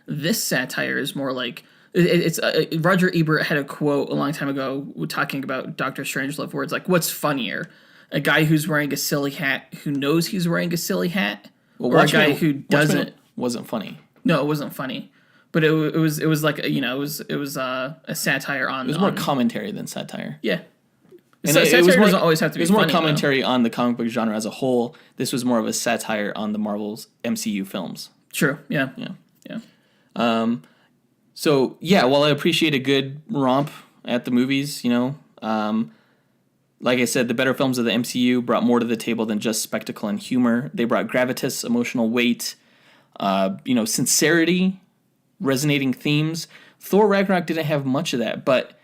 This satire is more like it's Roger Ebert had a quote a long time ago talking about Doctor Strangelove, where it's like, what's funnier, a guy who's wearing a silly hat who knows he's wearing a silly hat, or Watchmen, a guy who doesn't? Wasn't funny. No, it wasn't funny, but it was like it was a satire on. It was more commentary than satire. Yeah. And satire doesn't always have to be funny. It was more commentary on the comic book genre as a whole. This was more of a satire on the Marvel's MCU films. True. Yeah. So yeah, while I appreciate a good romp at the movies, like I said, the better films of the MCU brought more to the table than just spectacle and humor. They brought gravitas, emotional weight, sincerity, resonating themes. Thor Ragnarok didn't have much of that, but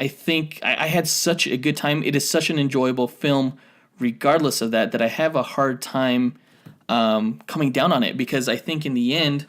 I think I had such a good time. It is such an enjoyable film, regardless of that I have a hard time coming down on it, because I think in the end,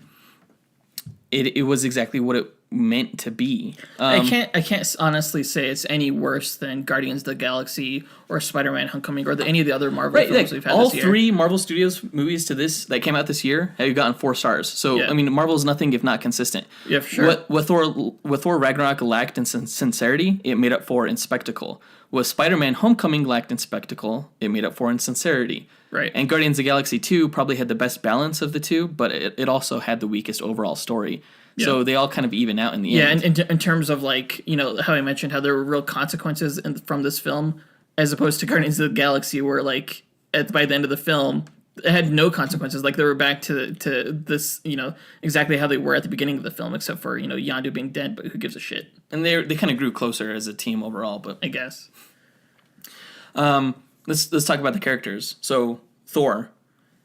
it was exactly what it meant to be. I can't honestly say it's any worse than Guardians of the Galaxy or Spider-Man: Homecoming or any of the other Marvel films we've had all this year. All three Marvel Studios movies that came out this year have gotten 4 stars. So I mean, Marvel is nothing if not consistent. Yeah, for sure. What Thor Ragnarok lacked in sincerity, it made up for in spectacle. What Spider-Man: Homecoming lacked in spectacle, it made up for in sincerity. Right. And Guardians of the Galaxy 2 probably had the best balance of the two, but it also had the weakest overall story. Yeah. So they all kind of even out in the end. Yeah, and in terms of how I mentioned how there were real consequences from this film, as opposed to Guardians of the Galaxy, where by the end of the film, it had no consequences. Like they were back to this, exactly how they were at the beginning of the film, except for Yondu being dead, but who gives a shit? And they kind of grew closer as a team overall, but I guess. Let's talk about the characters. So Thor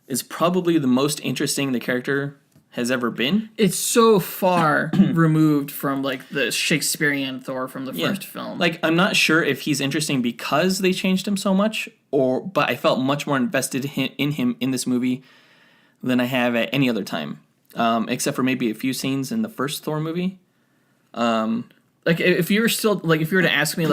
is probably the most interesting the character has ever been. It's so far removed from the Shakespearean Thor from the first film. I'm not sure if he's interesting because they changed him so much, but I felt much more invested in him in this movie than I have at any other time, except for maybe a few scenes in the first Thor movie. If you were to ask me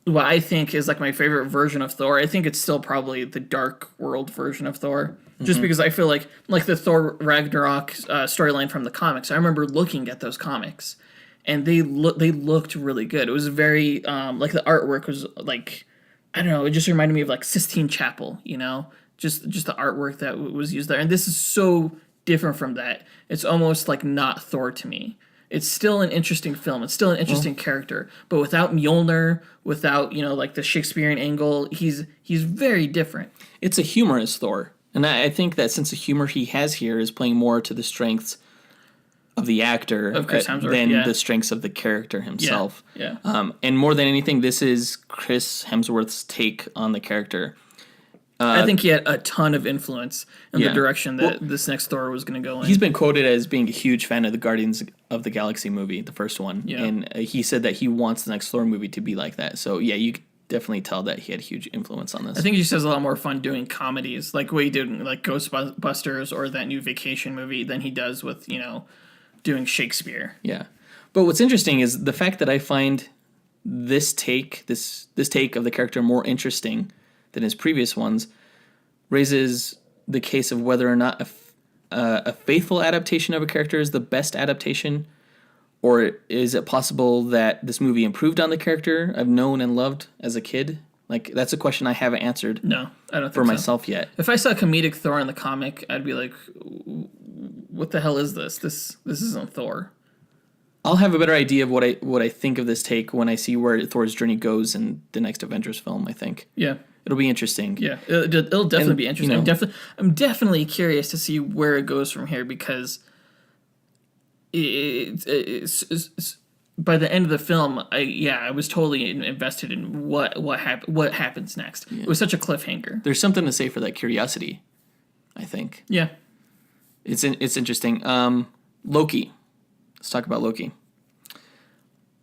what I think is my favorite version of Thor, I think it's still probably the Dark World version of Thor. Just because I feel like the Thor Ragnarok storyline from the comics, I remember looking at those comics, and they looked really good. It was very the artwork was I don't know, it just reminded me of Sistine Chapel, just the artwork that was used there. And this is so different from that. It's almost not Thor to me. It's still an interesting film. It's still an interesting character, but without Mjolnir, without the Shakespearean angle, he's very different. It's a humorous Thor. And I think that sense of humor he has here is playing more to the strengths of the actor of Chris Hemsworth, than the strengths of the character himself. Yeah. And more than anything, this is Chris Hemsworth's take on the character. I think he had a ton of influence in the direction that this next Thor was going to go in. He's been quoted as being a huge fan of the Guardians of the Galaxy movie, the first one. Yeah. And he said that he wants the next Thor movie to be like that. So, yeah, you definitely tell that he had huge influence on this. I think he just has a lot more fun doing comedies, like what he did in Ghostbusters or that new Vacation movie, than he does with doing Shakespeare. Yeah, but what's interesting is the fact that I find this take of the character more interesting than his previous ones raises the case of whether or not a faithful adaptation of a character is the best adaptation. Or is it possible that this movie improved on the character I've known and loved as a kid? That's a question I haven't answered. No, I don't think for myself yet. If I saw comedic Thor in the comic, I'd be like, what the hell is this? This isn't Thor. I'll have a better idea of what I think of this take when I see where Thor's journey goes in the next Avengers film, I think. Yeah. It'll be interesting. Yeah, it'll definitely be interesting. I'm definitely curious to see where it goes from here, because it's by the end of the film, I was totally invested in what happens next. Yeah. It was such a cliffhanger. There's something to say for that curiosity, I think. Yeah, it's interesting. Loki. Let's talk about Loki.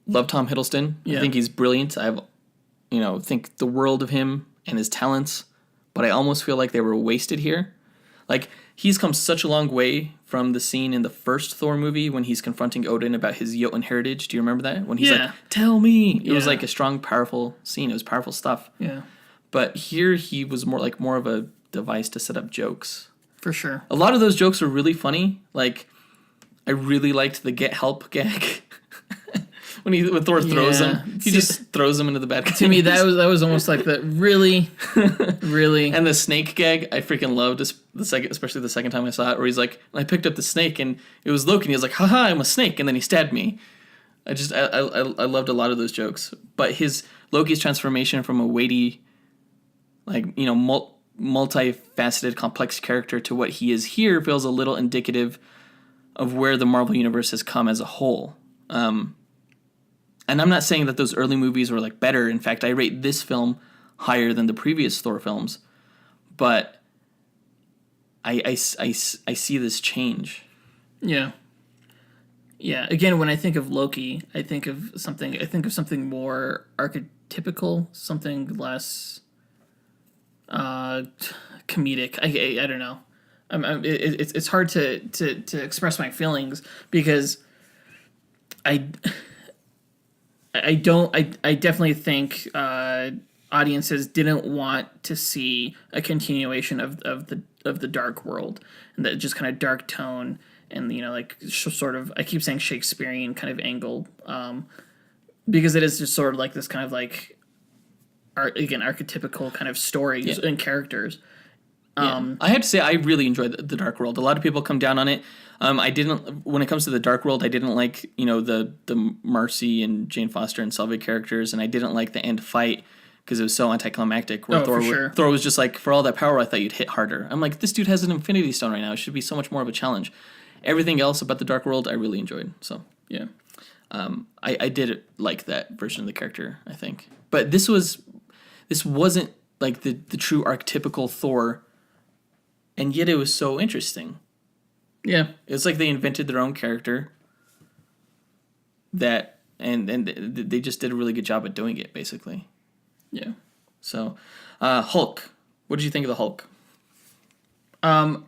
Love Tom Hiddleston. Yeah. I think he's brilliant. Think the world of him and his talents, but I almost feel like they were wasted here. He's come such a long way from the scene in the first Thor movie when he's confronting Odin about his Jotun heritage. Do you remember that? When he's like, tell me. It was a strong, powerful scene. It was powerful stuff. Yeah. But here he was more of a device to set up jokes. For sure. A lot of those jokes were really funny. I really liked the get help gag. When Thor throws him, he just throws him into the bad guy. To me, that was almost like the really. And the snake gag, I freaking loved especially the second time I saw it, where he's like, I picked up the snake and it was Loki, and he was like, haha, I'm a snake, and then he stabbed me. I loved a lot of those jokes, but Loki's transformation from a weighty, multifaceted, complex character to what he is here feels a little indicative of where the Marvel Universe has come as a whole. And I'm not saying that those early movies were better. In fact, I rate this film higher than the previous Thor films. But I see this change. Yeah. Yeah. Again, when I think of Loki, I think of something more archetypical, something less comedic. I don't know. It's hard to express my feelings because I definitely think audiences didn't want to see a continuation of the dark world and that just kind of dark tone and like sort of, I keep saying Shakespearean kind of angle, because it is just sort of like this kind of like archetypical kind of stories and characters. I have to say I really enjoyed the Dark World. A lot of people come down on it. I didn't, when it comes to the Dark World, I didn't like the Marcy and Jane Foster and Selvig characters, and I didn't like the end fight because it was so anticlimactic. Where Thor was just like, for all that power, I thought you'd hit harder. I'm like, this dude has an Infinity Stone right now. It should be so much more of a challenge. Everything else about the Dark World, I really enjoyed. So Yeah. I did like that version of the character, I think. But this wasn't like the true archetypical Thor, and yet it was so interesting. Yeah. It's like they invented their own character that and they just did a really good job at doing it, basically. Yeah. So, Hulk. What did you think of the Hulk? I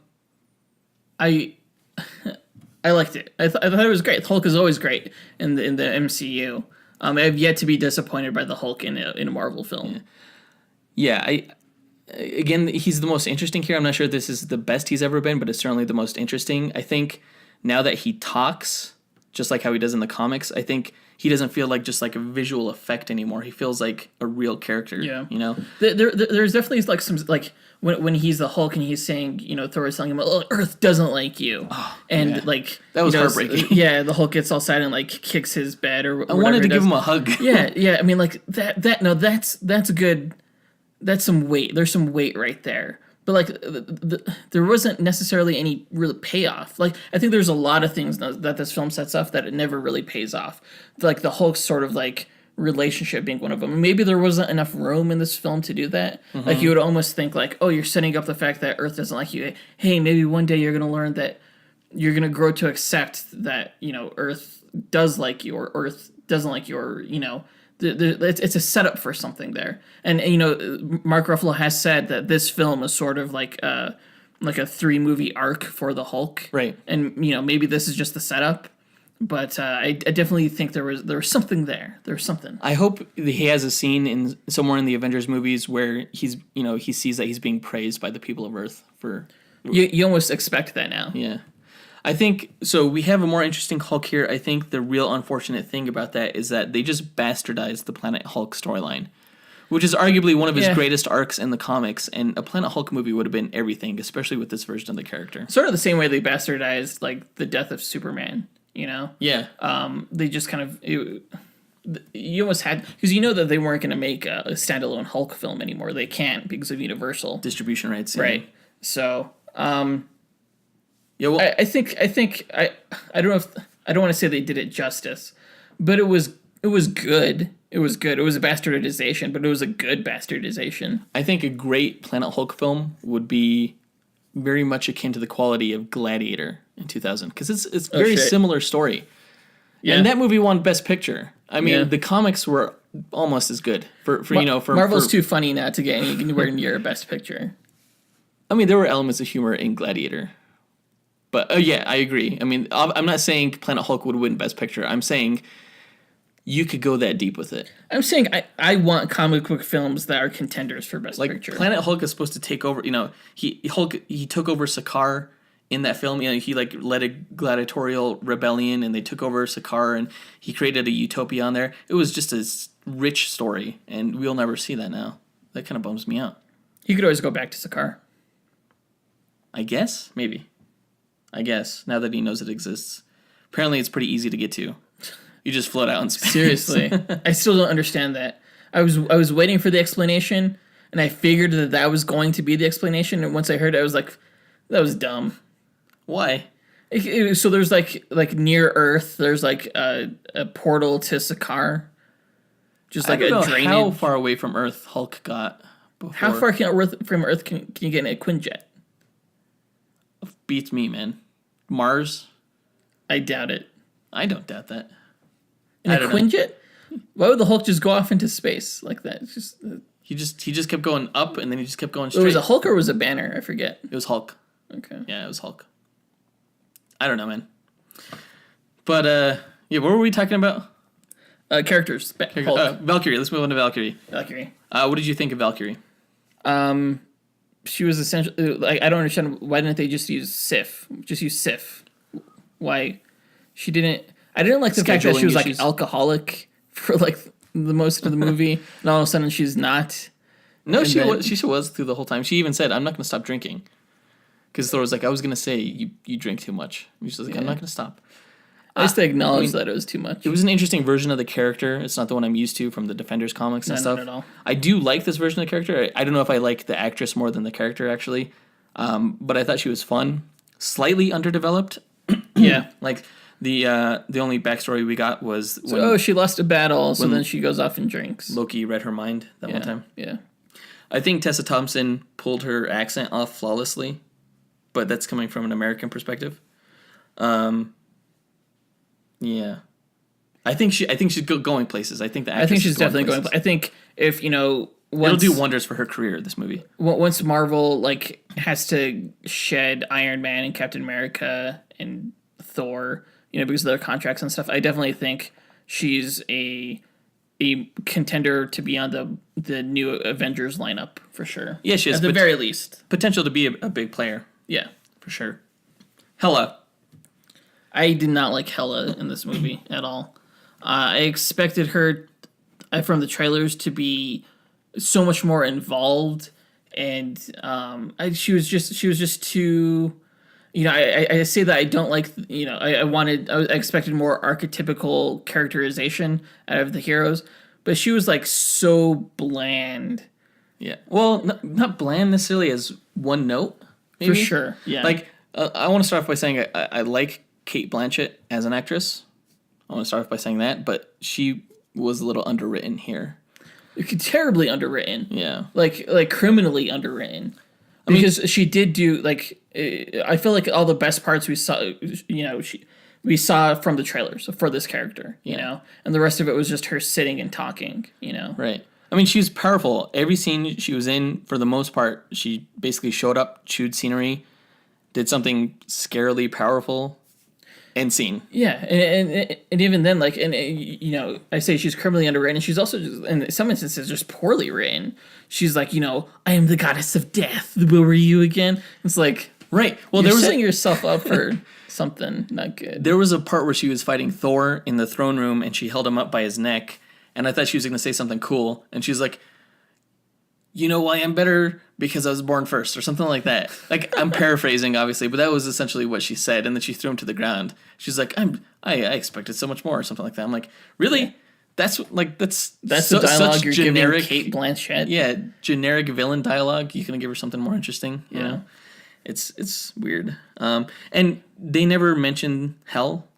liked it. I thought it was great. Hulk is always great in the MCU. I've yet to be disappointed by the Hulk in a Marvel film. Yeah, again, he's the most interesting here. I'm not sure if this is the best he's ever been, but it's certainly the most interesting. I think now that he talks, just like how he does in the comics, I think he doesn't feel like just like a visual effect anymore. He feels like a real character. Yeah. You know? There's definitely like some, like when he's the Hulk and he's saying, Thor is telling him, oh, Earth doesn't like you. Oh, and yeah. like that was heartbreaking. Yeah, the Hulk gets all sad and like kicks his bed or I wanted to give him a hug. Yeah. I mean, like that's good. That's some weight. There's some weight right there. But like, there wasn't necessarily any real payoff. Like, I think there's a lot of things that this film sets up that it never really pays off. Like the Hulk's sort of like relationship being one of them. Maybe there wasn't enough room in this film to do that. Mm-hmm. Like, you would almost think like, oh, you're setting up the fact that Earth doesn't like you. Hey, maybe one day you're gonna learn that you're gonna grow to accept that Earth does like you or Earth doesn't like you, or it's a setup for something there. And Mark Ruffalo has said that this film is sort of like a 3-movie arc for the Hulk, right? And maybe this is just the setup, but I definitely think there was something there. There's something. I hope he has a scene in somewhere in the Avengers movies where he's he sees that he's being praised by the people of Earth for. You almost expect that now. Yeah. I think, so we have a more interesting Hulk here. I think the real unfortunate thing about that is that they just bastardized the Planet Hulk storyline, which is arguably one of his greatest arcs in the comics, and a Planet Hulk movie would have been everything, especially with this version of the character. Sort of the same way they bastardized, like, the death of Superman, Yeah. They just kind of... You almost had... Because that they weren't going to make a standalone Hulk film anymore. They can't because of Universal. Distribution rights. Yeah. Right. So... Yeah, well, I think I don't know if I don't want to say they did it justice, but it was good. It was good. It was a bastardization, but it was a good bastardization. I think a great Planet Hulk film would be very much akin to the quality of Gladiator in 2000, because it's very similar story. Yeah, and that movie won Best Picture. I mean, the comics were almost as good for Marvel's too funny now to get anywhere near Best Picture. I mean, there were elements of humor in Gladiator. But, yeah, I agree. I mean, I'm not saying Planet Hulk would win Best Picture. I'm saying you could go that deep with it. I'm saying I want comic book films that are contenders for Best Picture. Planet Hulk is supposed to take over, he took over Sakaar in that film. He, led a gladiatorial rebellion, and they took over Sakaar, and he created a utopia on there. It was just a rich story, and we'll never see that now. That kind of bums me out. He could always go back to Sakaar. I guess? Maybe. Now that he knows it exists. Apparently it's pretty easy to get to. You just float out in space. Seriously. I still don't understand that. I was waiting for the explanation, and I figured that was going to be the explanation, and once I heard it, I was like, that was dumb. Why? So there's like near Earth, there's like a portal to Sakaar. Just like a drainage. How far away from Earth Hulk got before. How far from Earth can you get in a Quinjet? Beats me, man. Mars? I doubt it. I don't doubt that. In a Quinjet? Why would the Hulk just go off into space like that? It's just He just kept going up, and then he just kept going straight. It was a Hulk or was it Banner? I forget. It was Hulk. Okay. Yeah, it was Hulk. I don't know, man. But yeah, what were we talking about? Characters. Hulk. Valkyrie. Let's move on to Valkyrie. Valkyrie. What did you think of Valkyrie? She was essentially like, I don't understand, why didn't they just use Sif? Just use Sif. Why she didn't? I didn't like the fact that she was like alcoholic for like the most of the movie, and all of a sudden she's not. No, she was through the whole time. She even said, "I'm not going to stop drinking," because Thor was like, "I was going to say you drink too much." And she's like, "I'm not going to stop." At least they acknowledged that it was too much. It was an interesting version of the character. It's not the one I'm used to from the Defenders comics and stuff. Not at all. I do like this version of the character. I don't know if I like the actress more than the character, actually. But I thought she was fun. Slightly underdeveloped. Yeah. Like, the only backstory we got was when she lost a battle, so then she goes off and drinks. Loki read her mind that one time. Yeah. I think Tessa Thompson pulled her accent off flawlessly, but that's coming from an American perspective. Yeah, I think she's going places. I think she's definitely going. I think if it'll do wonders for her career. This movie. Once Marvel like has to shed Iron Man and Captain America and Thor, because of their contracts and stuff, I definitely think she's a contender to be on the new Avengers lineup for sure. Yeah, she has at the very least potential to be a big player. Yeah, for sure. Hela. I did not like Hela in this movie at all. I expected her from the trailers to be so much more involved, and she was just too. I say that I don't like. I expected more archetypical characterization out of the heroes, but she was like so bland. Yeah. Well, not bland necessarily as one note. Maybe. For sure. Yeah. Like I want to start off by saying I like Cate Blanchett as an actress. I want to start off by saying that, but she was a little underwritten here. Terribly underwritten. Yeah. Like criminally underwritten. Because she did do like I feel like all the best parts we saw, we saw from the trailers for this character, you know, and the rest of it was just her sitting and talking, Right. I mean, she was powerful. Every scene she was in, for the most part, she basically showed up, chewed scenery, did something scarily powerful. End scene. Yeah, and even then, like, I say she's criminally underwritten, and she's also, in some instances, just poorly written. She's like, I am the goddess of death. Where were you again? It's like, right. Well, you're setting yourself up for something not good. There was a part where she was fighting Thor in the throne room, and she held him up by his neck, and I thought she was going to say something cool, and she's like, "You know why I'm better? Because I was born first," or something like that. Like, I'm paraphrasing, obviously, but that was essentially what she said, and then she threw him to the ground. She's like, I expected so much more, or something like that. I'm like, really? That's the dialogue you're generic, giving Cate Blanchett? Yeah, generic villain dialogue. You couldn't give her something more interesting, you know? It's weird. And they never mention hell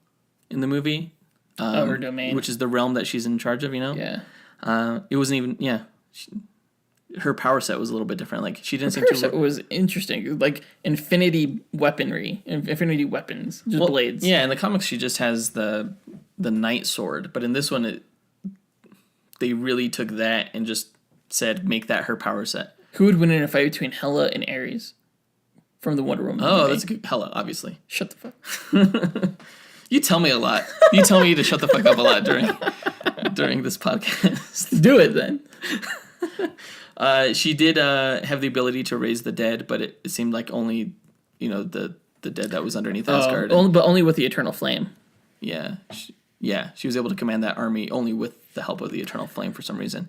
in the movie. Her domain. Which is the realm that she's in charge of, Yeah. It wasn't even, her power set was a little bit different. Like, she didn't seem to. It was interesting, like infinity weaponry, infinity weapons, just blades. Yeah, in the comics, she just has the knight sword, but in this one, they really took that and just said, make that her power set. Who would win in a fight between Hela and Ares from the Wonder Woman? Oh, that's a good Hela, obviously. Shut the fuck. You tell me a lot. You tell me to shut the fuck up a lot during this podcast. Do it then. She did have the ability to raise the dead, but it seemed like only, the dead that was underneath Asgard. But only with the Eternal Flame. Yeah. She was able to command that army only with the help of the Eternal Flame for some reason.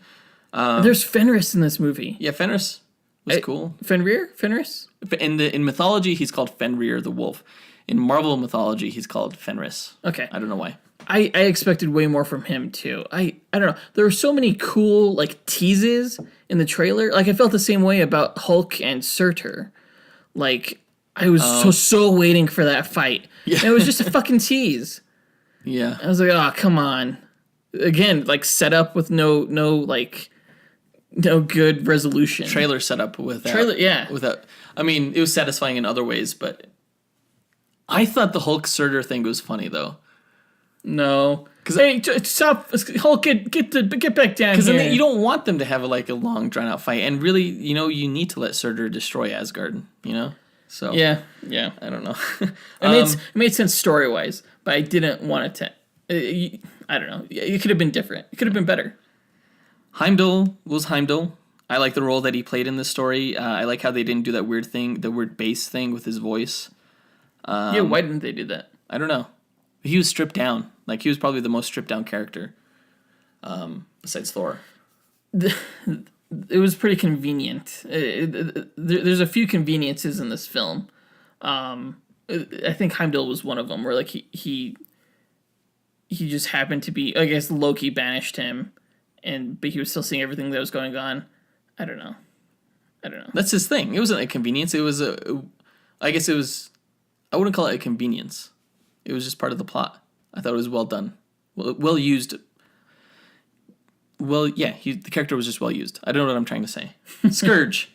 There's Fenris in this movie. Yeah, Fenris was cool. Fenris? In mythology, he's called Fenrir the Wolf. In Marvel mythology, he's called Fenris. Okay. I don't know why. I expected way more from him too. I don't know. There were so many cool like teases in the trailer. Like, I felt the same way about Hulk and Surtur. Like, I was so waiting for that fight. Yeah. And it was just a fucking tease. Yeah. I was like, oh, come on. Again, like, set up with no good resolution. Trailer set up with that. Trailer, yeah. Without, I mean, it was satisfying in other ways, but I thought the Hulk Surtur thing was funny though. No. Hey, stop! Hulk, get back down here. Because you don't want them to have a long drawn out fight, and really, you need to let Surtur destroy Asgard. So yeah, I don't know. It made sense story wise, but I didn't want it to. I don't know. It could have been different. It could have been better. Heimdall was Heimdall. I like the role that he played in this story. I like how they didn't do that weird thing, the weird bass thing with his voice. Why didn't they do that? I don't know. He was stripped down. He was probably the most stripped down character, besides Thor. It was pretty convenient. There's a few conveniences in this film. I think Heimdall was one of them, where he just happened to be. I guess Loki banished him, but he was still seeing everything that was going on. I don't know. That's his thing. It wasn't a convenience. It was I guess it was. I wouldn't call it a convenience. It was just part of the plot. I thought it was well done, well used. Well, yeah, the character was just well used. I don't know what I'm trying to say. Scourge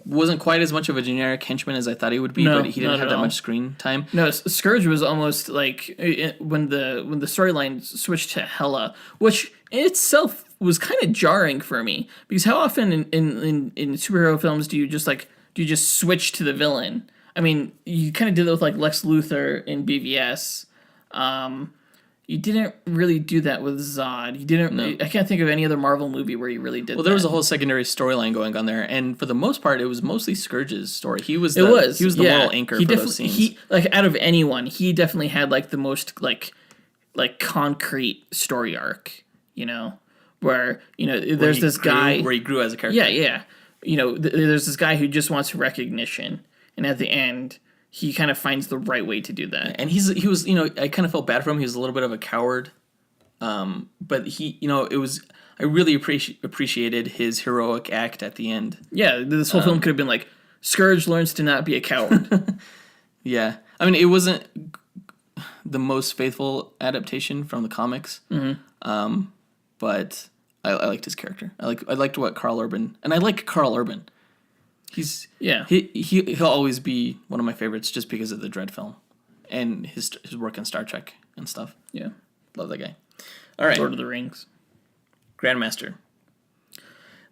wasn't quite as much of a generic henchman as I thought he would be, but he didn't have that much screen time. No, Scourge was almost like when the storyline switched to Hela, which in itself was kind of jarring for me, because how often in superhero films do you just switch to the villain? I mean, you kind of did that with Lex Luthor in BVS. You didn't really do that with Zod. You didn't. No. I can't think of any other Marvel movie where you really did. Well, there was a whole secondary storyline going on there, and for the most part, it was mostly Scourge's story. He was the moral anchor for those scenes. He out of anyone, he definitely had the most concrete story arc. Where there's this guy where he grew as a character. Yeah. There's this guy who just wants recognition, and at the end, he kind of finds the right way to do that. And he was I kind of felt bad for him. He was a little bit of a coward, but I really appreciated his heroic act at the end. Yeah, this whole film could have been Scourge learns to not be a coward. Yeah, I mean, it wasn't the most faithful adaptation from the comics, but I liked his character. I liked what Karl Urban, and I like Karl Urban. He'll always be one of my favorites just because of the Dread film and his work in Star Trek and stuff. Yeah, love that guy. All right, Lord of the Rings, Grandmaster.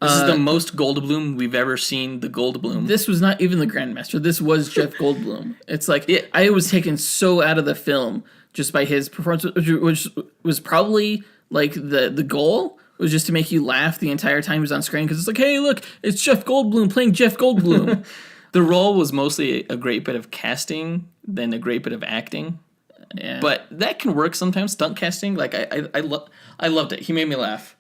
This is the most Goldblum we've ever seen. The Goldblum. This was not even the Grandmaster. This was Jeff Goldblum. It's I was taken so out of the film just by his performance, which was probably the goal. Was just to make you laugh the entire time he was on screen, because it's hey, look, it's Jeff Goldblum playing Jeff Goldblum. The role was mostly a great bit of casting than a great bit of acting. Yeah. But that can work sometimes, stunt casting. I loved it. He made me laugh.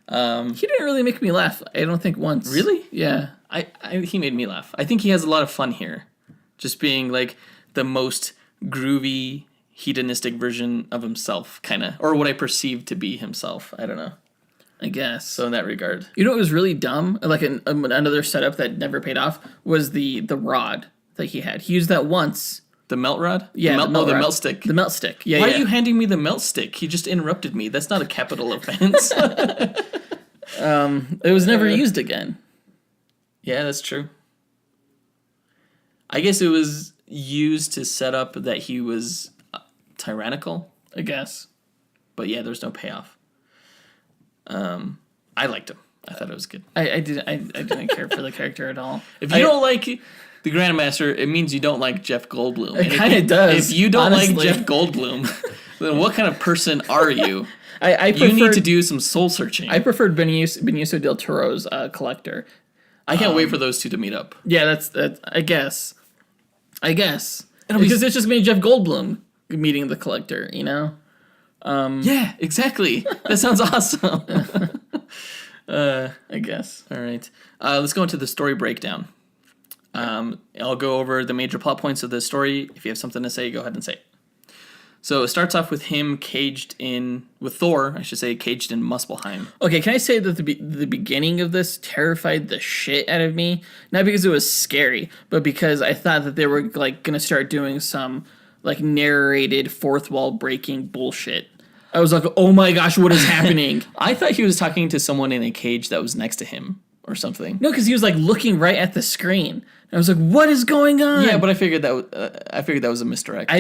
He didn't really make me laugh, I don't think once. Really? Yeah. He made me laugh. I think he has a lot of fun here. Just being the most groovy, hedonistic version of himself, kind of. Or what I perceived to be himself. I don't know. I guess. So in that regard. You know what was really dumb? Another setup that never paid off was the rod that he had. He used that once. The melt rod? Yeah, the melt stick. The melt stick. Yeah. Why are you handing me the melt stick? He just interrupted me. That's not a capital offense. It was never used again. Yeah, that's true. I guess it was used to set up that he was tyrannical. I guess. But yeah, there's no payoff. I liked him. I thought it was good. I didn't care for the character at all. If you don't like the Grandmaster, it means you don't like Jeff Goldblum. It kind of does. If you don't like Jeff Goldblum, then what kind of person are you? You need to do some soul searching. I preferred Benicio del Toro's Collector. I can't wait for those two to meet up. Yeah, that's I guess. Because it's just me and Jeff Goldblum meeting the Collector, Yeah, exactly. That sounds awesome. I guess. All right. Let's go into the story breakdown. I'll go over the major plot points of the story. If you have something to say, go ahead and say it. So it starts off with him caged in Muspelheim. Okay, can I say that the beginning of this terrified the shit out of me? Not because it was scary, but because I thought that they were going to start doing some narrated fourth wall breaking bullshit. I was like, oh my gosh, what is happening? I thought he was talking to someone in a cage that was next to him or something. No, because he was looking right at the screen. And I was like, what is going on? Yeah, but I figured that was a misdirect.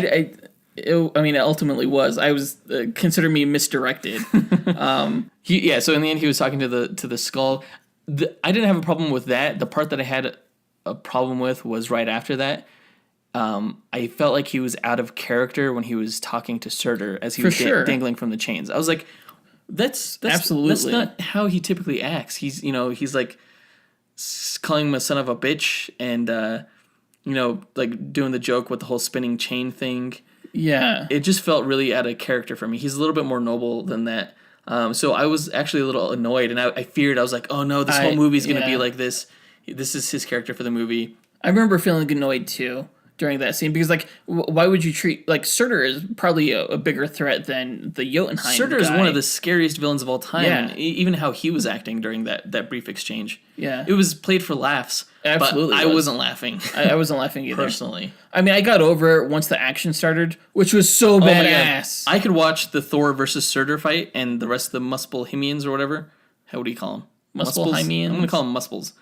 It ultimately was. I was consider me misdirected. So in the end, he was talking to the skull. I didn't have a problem with that. The part that I had a problem with was right after that. I felt like he was out of character when he was talking to Surtur as he was dangling from the chains. I was like, that's absolutely that's not how he typically acts. He's like calling him a son of a bitch and like doing the joke with the whole spinning chain thing. Yeah, it just felt really out of character for me. He's a little bit more noble than that. So I was actually a little annoyed, and I feared. I was like, oh no, this whole movie is going to be like this. This is his character for the movie. I remember feeling annoyed too during that scene because, like, why would you treat, like, Surtur is probably a bigger threat than the Jotunheim Surtur guy. is one of the scariest villains of all time. Yeah. And even how he was acting during that brief exchange. Yeah. It was played for laughs. Absolutely, but I wasn't laughing. I wasn't laughing either. Personally. I mean, I got over it once the action started, which was so badass. I could watch the Thor versus Surtur fight and the rest of the Muspelheimians or whatever. How do you call them? Muspelheimians? I'm going to call them Muspels.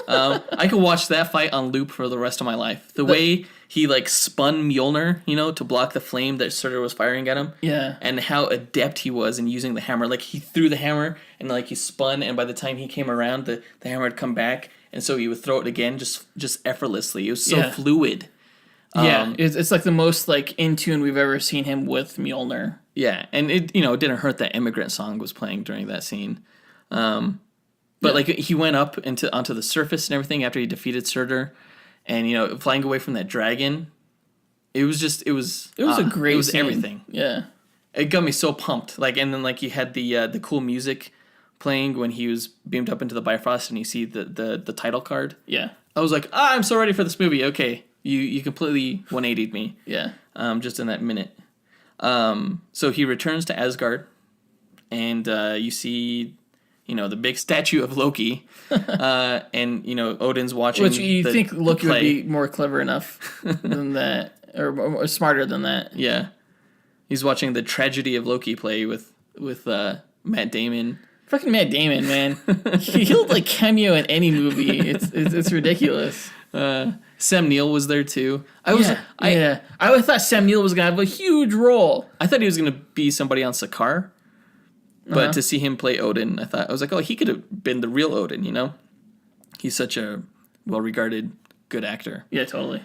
I could watch that fight on loop for the rest of my life. The way he like spun Mjolnir, to block the flame that Surtur was firing at him. Yeah. And how adept he was in using the hammer. Like he threw the hammer and like he spun, and by the time he came around, the hammer had come back, and so he would throw it again just effortlessly. It was so fluid. Yeah, it's like the most like in tune we've ever seen him with Mjolnir. Yeah, and it didn't hurt that Immigrant Song was playing during that scene. But like he went up onto the surface and everything after he defeated Surtur, and flying away from that dragon, it was a great. It was scene. everything. Yeah, it got me so pumped. Like, and then like you had the cool music playing when he was beamed up into the Bifrost, and you see the title card. Yeah, I was like, I'm so ready for this movie. Okay, you completely 180'd me. Yeah, just in that minute. So he returns to Asgard, and you see. The big statue of Loki, and Odin's watching. Which you think Loki would be more clever enough than that, or smarter than that? Yeah, he's watching the tragedy of Loki play with Matt Damon. Fucking Matt Damon, man, he'll like cameo in any movie. It's ridiculous. Sam Neill was there too. I thought Sam Neill was gonna have a huge role. I thought he was gonna be somebody on Sakaar. But to see him play Odin, I was like, oh, he could have been the real Odin, He's such a well-regarded, good actor. Yeah, totally.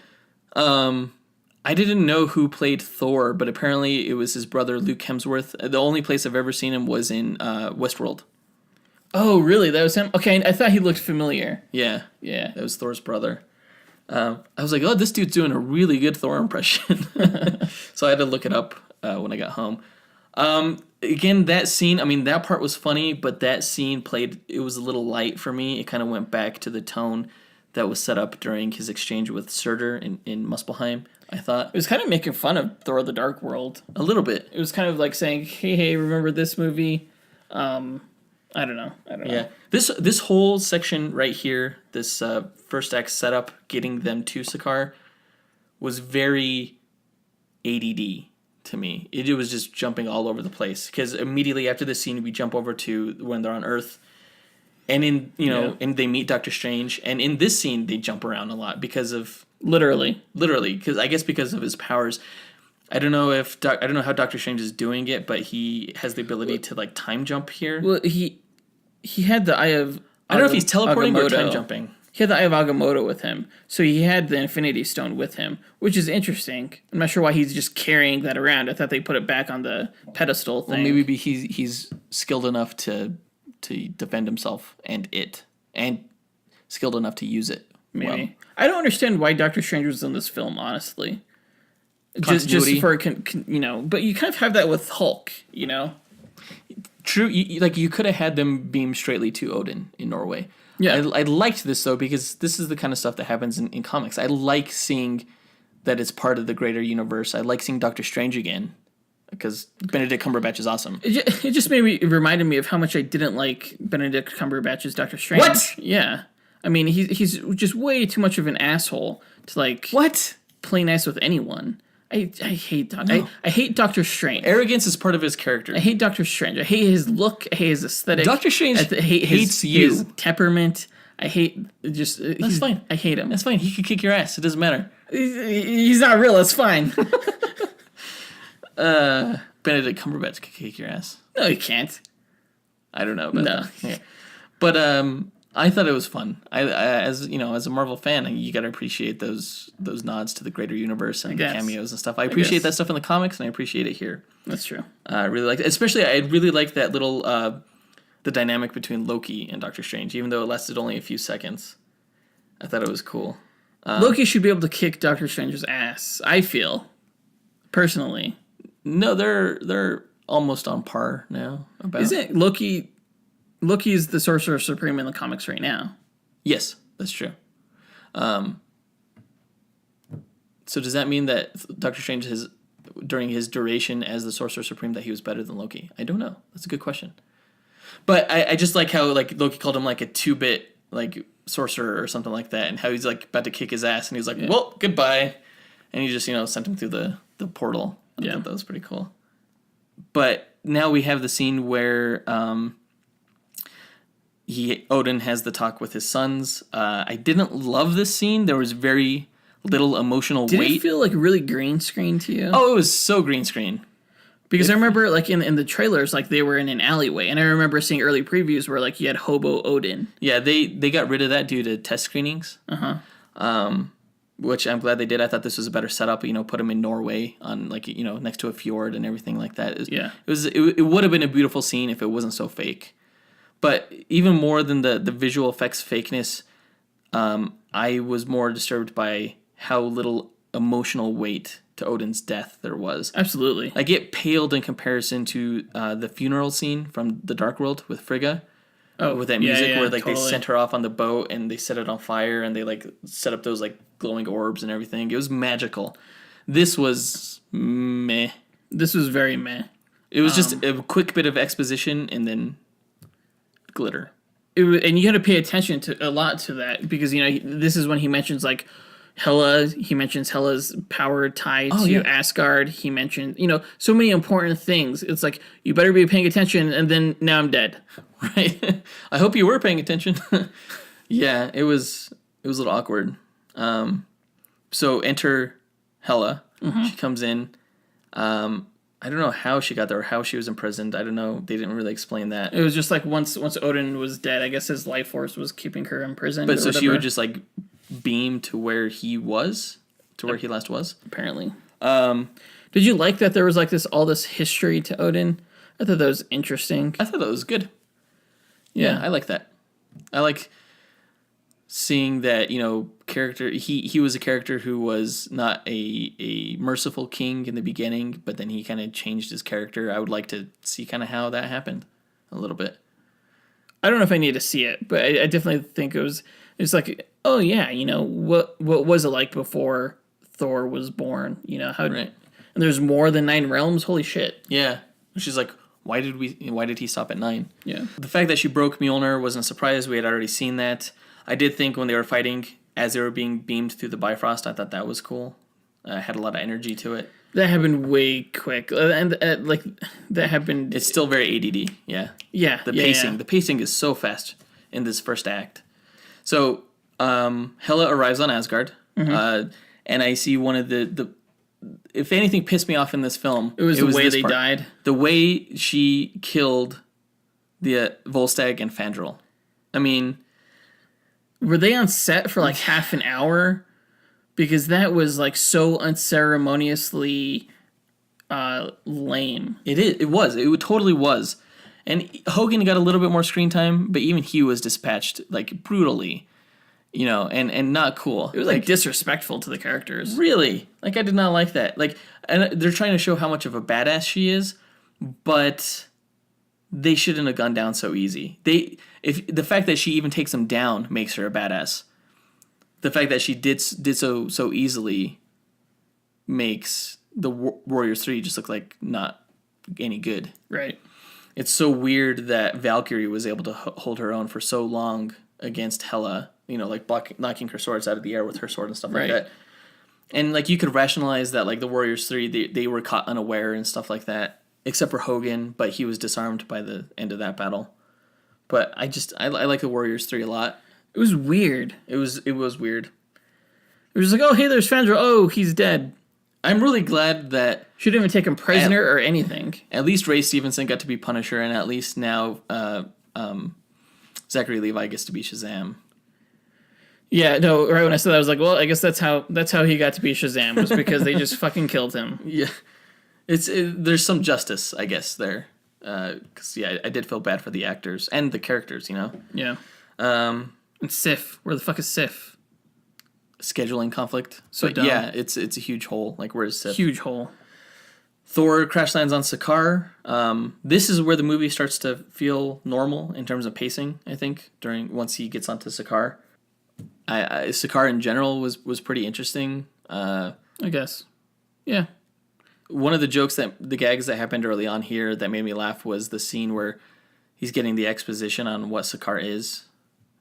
I didn't know who played Thor, but apparently it was his brother, Luke Hemsworth. The only place I've ever seen him was in Westworld. Oh, really? That was him? Okay, I thought he looked familiar. Yeah. Yeah. That was Thor's brother. I was like, oh, this dude's doing a really good Thor impression. So I had to look it up when I got home. Again, that scene, that part was funny, but that scene it was a little light for me. It kind of went back to the tone that was set up during his exchange with Surtur in Muspelheim, I thought. It was kind of making fun of Thor the Dark World. A little bit. It was kind of like saying, hey, remember this movie? I don't know. Yeah. This whole section right here, this first act setup, getting them to Sakaar, was very ADD. To me, it was just jumping all over the place because immediately after this scene we jump over to when they're on Earth, and and they meet Doctor Strange, and in this scene they jump around a lot because of literally because I guess because of his powers. I don't know how Doctor Strange is doing it, but he has the ability to like time jump here. Well, he had the Eye of I don't know if he's teleporting Agamotto. or time jumping. He had the Eye of Agamotto with him, so he had the Infinity Stone with him, which is interesting. I'm not sure why he's just carrying that around. I thought they put it back on the pedestal thing. Well, maybe he's skilled enough to defend himself and skilled enough to use it. Maybe. Well. I don't understand why Doctor Strange was in this film, honestly. Just for but you kind of have that with Hulk, True, you could have had them beam straightly to Odin in Norway. Yeah, I liked this though because this is the kind of stuff that happens in comics. I like seeing that it's part of the greater universe. I like seeing Doctor Strange again because Benedict Cumberbatch is awesome. It just it reminded me of how much I didn't like Benedict Cumberbatch's Doctor Strange. What? Yeah, he's just way too much of an asshole to play nice with anyone. I hate I hate Doctor Strange. Arrogance is part of his character. I hate Doctor Strange. I hate his look. I hate his aesthetic. Doctor Strange hates his temperament. I hate That's fine. I hate him. That's fine. He could kick your ass. It doesn't matter. He's not real. It's fine. Benedict Cumberbatch could kick your ass. No, you can't. I don't know about that. Yeah. But I thought it was fun. I as a Marvel fan, you got to appreciate those nods to the greater universe and the cameos and stuff. I appreciate that stuff in the comics, and I appreciate it here. That's true. I really like it. Especially, I really like that little the dynamic between Loki and Doctor Strange, even though it lasted only a few seconds. I thought it was cool. Loki should be able to kick Doctor Strange's ass, I feel, personally. No, they're almost on par now. Isn't Loki... Loki's the Sorcerer Supreme in the comics right now. Yes, that's true. So does that mean that Doctor Strange has, during his duration as the Sorcerer Supreme, that he was better than Loki? I don't know. That's a good question. But I just like how like Loki called him like a 2-bit like sorcerer or something like that, and how he's like about to kick his ass, and he's like, well, goodbye. And he just, sent him through the portal. I thought that was pretty cool. But now we have the scene where Odin has the talk with his sons. I didn't love this scene. There was very little emotional weight. Did it feel like really green screen to you? Oh, it was so green screen. Because I remember, like, in the trailers, like, they were in an alleyway. And I remember seeing early previews where, like, you had Hobo Odin. Yeah, they got rid of that due to test screenings. Which I'm glad they did. I thought this was a better setup. Put him in Norway on, like, next to a fjord and everything like that. It would have been a beautiful scene if it wasn't so fake. But even more than the visual effects fakeness, I was more disturbed by how little emotional weight to Odin's death there was. Absolutely. Like, it paled in comparison to the funeral scene from The Dark World with Frigga. With that music where, like, totally. They sent her off on the boat and they set it on fire and they, like, set up those, like, glowing orbs and everything. It was magical. This was meh. This was very meh. It was just a quick bit of exposition and then glitter. And you had to pay attention a lot to that because, this is when he mentions, like, Hela. He mentions Hela's power tied to Asgard. He mentioned, so many important things. It's like, you better be paying attention, and then now I'm dead. Right. I hope you were paying attention. Yeah, it was a little awkward. So enter Hela. Mm-hmm. She comes in. I don't know how she got there or how she was imprisoned. I don't know. They didn't really explain that. It was just like once Odin was dead, I guess his life force was keeping her imprisoned. But so she would just like beam to where he was, to where he last was. Apparently. Did you like that there was like all this history to Odin? I thought that was interesting. I thought that was good. Yeah, I like that. I like seeing that, character. He was a character who was not a merciful king in the beginning, but then he kind of changed his character. I would like to see kind of how that happened a little bit. I don't know if I need to see it, but I definitely think it's like, oh yeah, what was it like before Thor was born? How right. And there's more than 9 realms. Holy shit. Yeah. She's like, why did he stop at 9? Yeah. The fact that she broke Mjolnir wasn't a surprise. We had already seen that. I did think when they were fighting, as they were being beamed through the Bifrost, I thought that was cool. Had a lot of energy to it. That happened way quick, and that happened. It's still very ADD. Yeah. Yeah. The pacing is so fast in this first act. So Hela arrives on Asgard, and I see one of the if anything pissed me off in this film, it was the way they died. The way she killed the Volstagg and Fandral. I mean, were they on set for like half an hour? Because that was like so unceremoniously lame. It was. It totally was. And Hogan got a little bit more screen time, but even he was dispatched like brutally, and not cool. It was like disrespectful to the characters. Really? Like, I did not like that. Like, and they're trying to show how much of a badass she is, but they shouldn't have gone down so easy. If the fact that she even takes them down makes her a badass. The fact that she did so easily makes the Warriors 3 just look like not any good. Right. It's so weird that Valkyrie was able to hold her own for so long against Hela, like knocking her swords out of the air with her sword and stuff like that. And like you could rationalize that like the Warriors 3, they were caught unaware and stuff like that, except for Hogan, but he was disarmed by the end of that battle. But I like the Warriors 3 a lot. It was weird. It was weird. It was like, oh, hey, there's Fandral. Oh, he's dead. I'm really glad that She didn't even take him prisoner or anything. at least Ray Stevenson got to be Punisher, and at least now Zachary Levi gets to be Shazam. Yeah, no, right when I said that, I was like, well, I guess that's how he got to be Shazam, was because they just fucking killed him. Yeah. There's some justice, I guess, there. Because, I did feel bad for the actors and the characters, you know? Yeah. And Sif. Where the fuck is Sif? Scheduling conflict. So but dumb. yeah, it's a huge hole. Like, where's Sif? Huge hole. Thor crash lands on Sakaar. This is where the movie starts to feel normal in terms of pacing, I think, once he gets onto Sakaar. Sakaar in general was pretty interesting. I guess. Yeah. One of the gags that happened early on here that made me laugh was the scene where he's getting the exposition on what Sakaar is,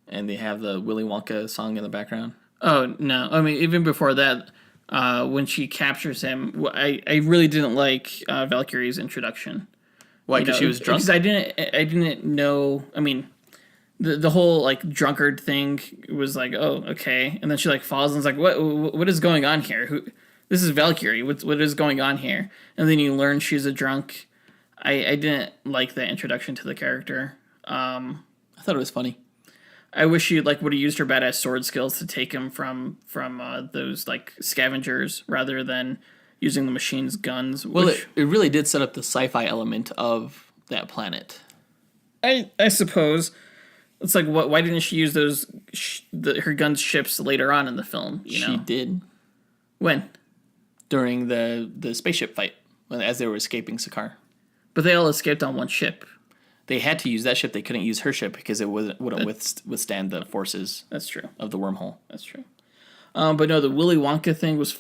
and they have the Willy Wonka song in the background. Oh, no. I mean, even before that, when she captures him, I really didn't like Valkyrie's introduction. Why? Because she was drunk? Because I didn't know. I mean, the whole like drunkard thing was like, oh, okay, and then she like falls and is like, what is going on here? This is Valkyrie. What is going on here? And then you learn she's a drunk. I didn't like that introduction to the character. I thought it was funny. I wish she like would have used her badass sword skills to take him from those like scavengers rather than using the machine's guns. Well, it really did set up the sci-fi element of that planet. I suppose it's like why didn't she use those her gun's ships later on in the film? She did. When? During the spaceship fight, as they were escaping Sakaar. But they all escaped on one ship. They had to use that ship. They couldn't use her ship because it wouldn't withstand the forces. That's true. Of the wormhole. That's true. But no, the Willy Wonka thing was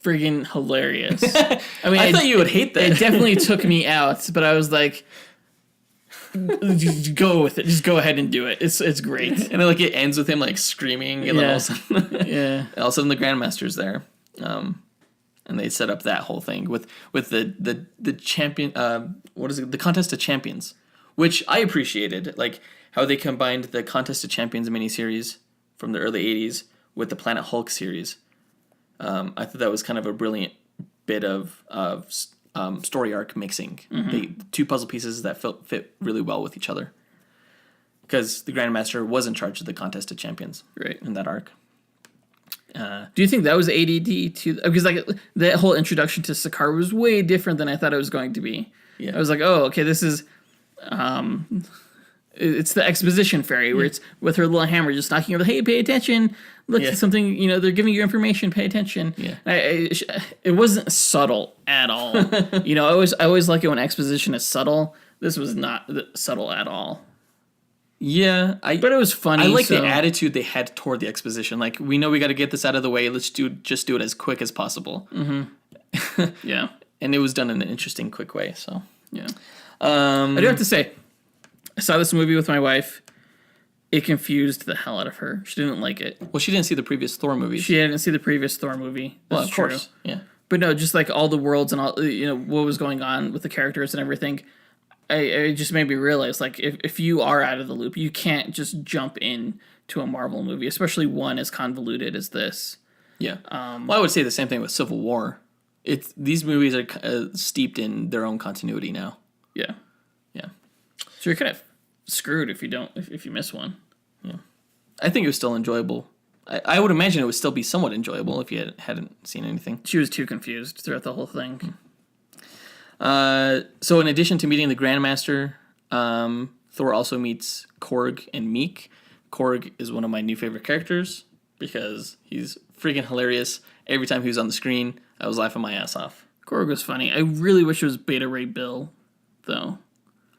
friggin' hilarious. I mean, I thought you would hate that. It definitely took me out, but I was like, just go with it. Just go ahead and do it. It's great. And then it ends with him screaming, and then all of a sudden, all of a sudden the Grandmaster's there. And they set up that whole thing with the champion. What is it? The Contest of Champions, which I appreciated, like how they combined the Contest of Champions miniseries from the early '80s with the Planet Hulk series. I thought that was kind of a brilliant bit of story arc mixing. Mm-hmm. Two puzzle pieces that fit really well with each other. Because the Grandmaster was in charge of the Contest of Champions, right, in that arc. Do you think that was ADD too? Because that whole introduction to Sakaar was way different than I thought it was going to be. Yeah. I was like, oh, okay, this is, it's the exposition fairy where it's with her little hammer just knocking over. Hey, pay attention! Look, something. They're giving you information. Pay attention. Yeah. It wasn't subtle at all. I always like it when exposition is subtle. This was not subtle at all. Yeah, but it was funny. I like the attitude they had toward the exposition. Like, we know we got to get this out of the way. Let's just do it as quick as possible. Mm-hmm. Yeah, and it was done in an interesting, quick way. So yeah, I do have to say, I saw this movie with my wife. It confused the hell out of her. She didn't like it. Well, she didn't see the previous Thor movies. She didn't see the previous Thor movie. Well, of course, yeah. But no, just like all the worlds and all what was going on with the characters and everything. It just made me realize, like, if you are out of the loop, you can't just jump in to a Marvel movie, especially one as convoluted as this. Yeah. Well, I would say the same thing with Civil War. These movies are steeped in their own continuity now. Yeah. Yeah. So you're kind of screwed if you miss one. Yeah. I think it was still enjoyable. I would imagine it would still be somewhat enjoyable if you hadn't seen anything. She was too confused throughout the whole thing. So in addition to meeting the Grandmaster, Thor also meets Korg and Meek. Korg is one of my new favorite characters because he's freaking hilarious. Every time he was on the screen, I was laughing my ass off. Korg was funny. I really wish it was Beta Ray Bill, though.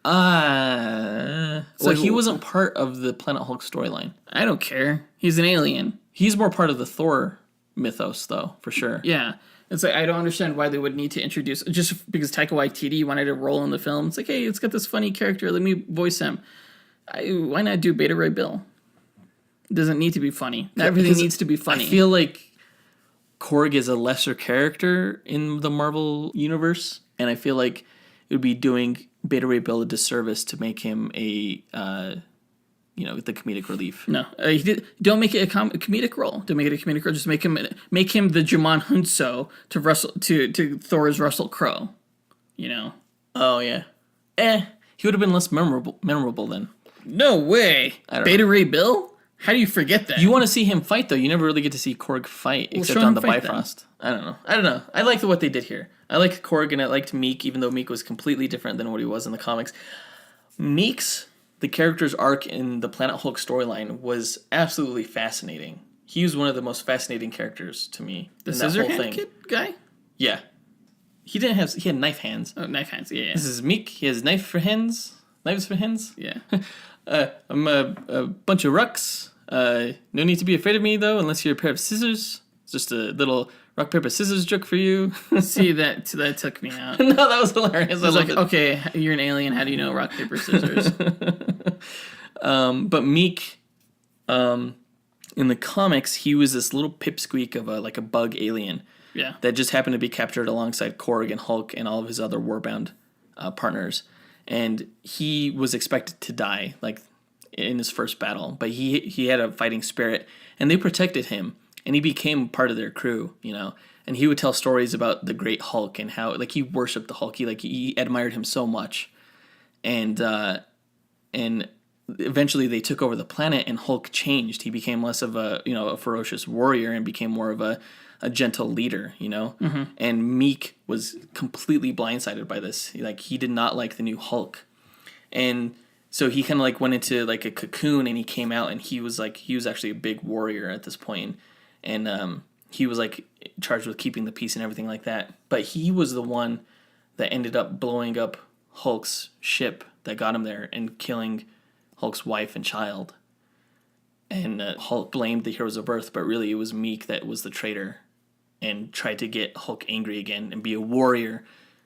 He wasn't part of the Planet Hulk storyline. I don't care. He's an alien. He's more part of the Thor mythos, though, for sure. Yeah. It's like, I don't understand why they would need to introduce, just because Taika Waititi wanted to roll in the film. It's like, hey, it's got this funny character. Let me voice him. Why not do Beta Ray Bill? It doesn't need to be funny. Everything needs to be funny. I feel like Korg is a lesser character in the Marvel universe, and I feel like it would be doing Beta Ray Bill a disservice to make him a the comedic relief. No, don't make it a comedic role. Don't make it a comedic role. Just make him the Jamon Hunso to Thor's Russell Crowe. Oh yeah. He would have been less memorable then. No way. Beta Ray Bill? How do you forget that? You want to see him fight though. You never really get to see Korg fight except on the Bifrost. I don't know. I like what they did here. I like Korg and I liked Meek, even though Meek was completely different than what he was in the comics. The character's arc in the Planet Hulk storyline was absolutely fascinating. He was one of the most fascinating characters to me. The scissor hand kid guy? Yeah. He had knife hands. Oh, knife hands, yeah. This is Meek. He has knives for hands. Yeah. I'm a bunch of rucks. No need to be afraid of me, though, unless you're a pair of scissors. It's just a little rock, paper, scissors joke for you. See, that took me out. No, that was hilarious. I was okay, you're an alien. How do you know rock, paper, scissors? But Meek, in the comics, he was this little pipsqueak of a bug alien. Yeah. That just happened to be captured alongside Korg and Hulk and all of his other warbound partners. And he was expected to die, in his first battle. But he had a fighting spirit, and they protected him. And he became part of their crew, And he would tell stories about the great Hulk and how, he worshipped the Hulk. He admired him so much. And eventually they took over the planet, and Hulk changed. He became less of a ferocious warrior and became more of a gentle leader, Mm-hmm. And Meek was completely blindsided by this. He did not like the new Hulk. And so he kind of went into a cocoon, and he came out, and he was actually a big warrior at this point. And he was charged with keeping the peace and everything like that. But he was the one that ended up blowing up Hulk's ship that got him there and killing Hulk's wife and child. And Hulk blamed the heroes of Earth, but really it was Meek that was the traitor and tried to get Hulk angry again and be a warrior,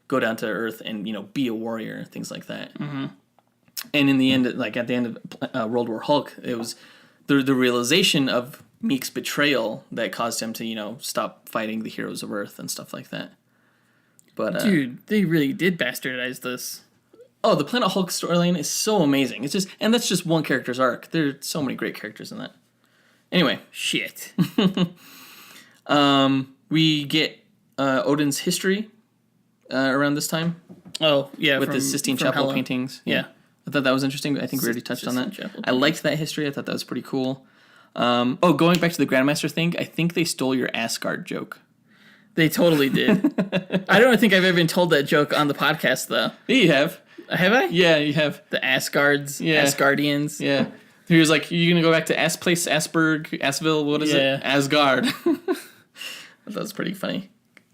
go down to Earth and, be a warrior, things like that. Mm-hmm. And in the end, at the end of World War Hulk, it was the realization of Meek's betrayal that caused him to, stop fighting the heroes of Earth and stuff like that. But dude, they really did bastardize this. Oh, the Planet Hulk storyline is so amazing. And that's just one character's arc. There's so many great characters in that. Anyway, shit. We get Odin's history around this time. Oh, yeah, with the Sistine Chapel Hela. paintings. Yeah. I thought that was interesting. I think we already touched on that. I liked that history. I thought that was pretty cool. Going back to the Grandmaster thing, I think they stole your Asgard joke. They totally did. I don't think I've ever been told that joke on the podcast, though. Yeah, you have. Have I? Yeah, you have. The Asgards, yeah. Asgardians. Yeah. He was like, you're going to go back to Asperg, Asville, what is it? Asgard. That was pretty funny.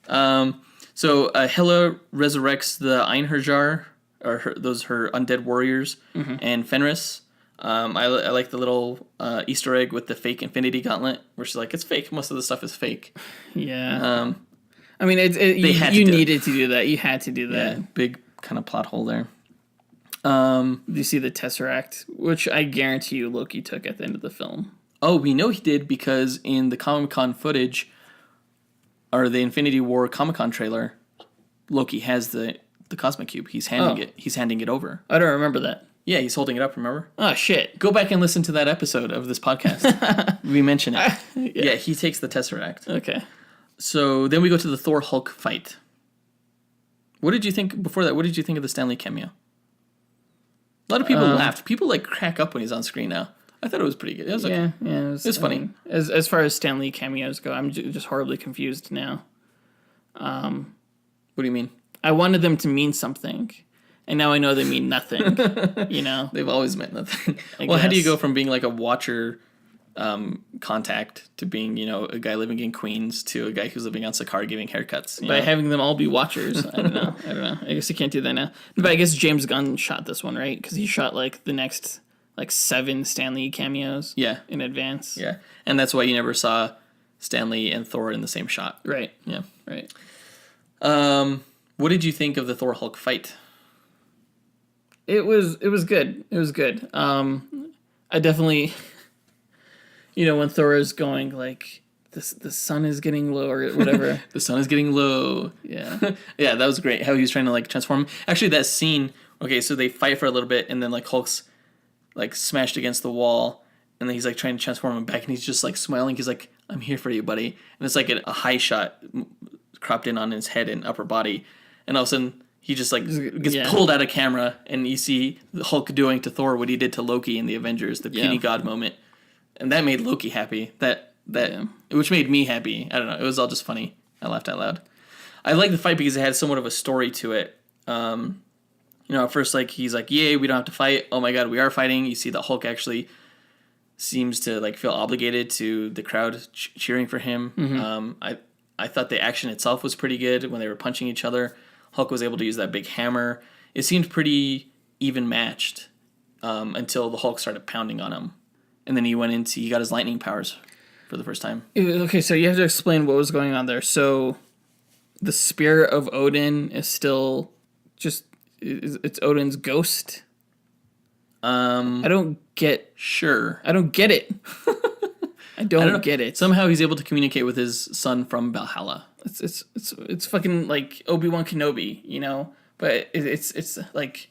So Hela resurrects the Einherjar, or her undead warriors, and Fenris. I like the little Easter egg with the fake Infinity Gauntlet, where she's like, it's fake. Most of the stuff is fake. Yeah. I mean, you needed to do that. You had to do that. Yeah, big kind of plot hole there. You see the Tesseract, which I guarantee you Loki took at the end of the film. Oh, we know he did because in the Comic-Con footage, or the Infinity War Comic-Con trailer, Loki has the Cosmic Cube. He's handing it over. I don't remember that. Yeah, he's holding it up, remember? Oh, shit. Go back and listen to that episode of this podcast. We mention it. Yeah, he takes the Tesseract. Okay. So then we go to the Thor Hulk fight. What did you think, before that, what did you think of the Stan Lee cameo? A lot of people laughed. People crack up when he's on screen now. I thought it was pretty good. It was it was funny. As far as Stan Lee cameos go, I'm just horribly confused now. What do you mean? I wanted them to mean something, and now I know they mean nothing. They've always meant nothing. How do you go from being a watcher contact to being, a guy living in Queens to a guy who's living on Sakar giving haircuts? By having them all be watchers. I don't know. I guess you can't do that now. But I guess James Gunn shot this one, right? Because he shot the next 7 Stan Lee cameos. Yeah. In advance. Yeah. And that's why you never saw Stan Lee and Thor in the same shot. Right. Yeah. Right. What did you think of the Thor Hulk fight? It was good. It was good. I definitely, when Thor is going the sun is getting low or whatever. The sun is getting low. Yeah. Yeah, that was great. How he was trying to transform. Actually, that scene. Okay, so they fight for a little bit, and then Hulk's like smashed against the wall, and then he's like trying to transform him back, and he's just like smiling. He's like, "I'm here for you, buddy." And it's like a high shot cropped in on his head and upper body, and all of a sudden he just like gets pulled out of camera, and you see the Hulk doing to Thor what he did to Loki in the Avengers, the puny god moment, and that made Loki happy. Which made me happy. I don't know. It was all just funny. I laughed out loud. I like the fight because it had somewhat of a story to it. At first, like, he's like, "Yay, we don't have to fight. Oh my god, we are fighting." You see the Hulk actually seems to like feel obligated to the crowd cheering for him. Mm-hmm. I thought the action itself was pretty good when they were punching each other. Hulk was able to use that big hammer. It seemed pretty even matched until the Hulk started pounding on him, and then he got his lightning powers for the first time. Okay, so you have to explain what was going on there. So the spirit of Odin is still just it's Odin's ghost. I don't get. Sure. I don't get it. I don't get it. Somehow he's able to communicate with his son from Valhalla. It's fucking like Obi-Wan Kenobi, you know? But it's like,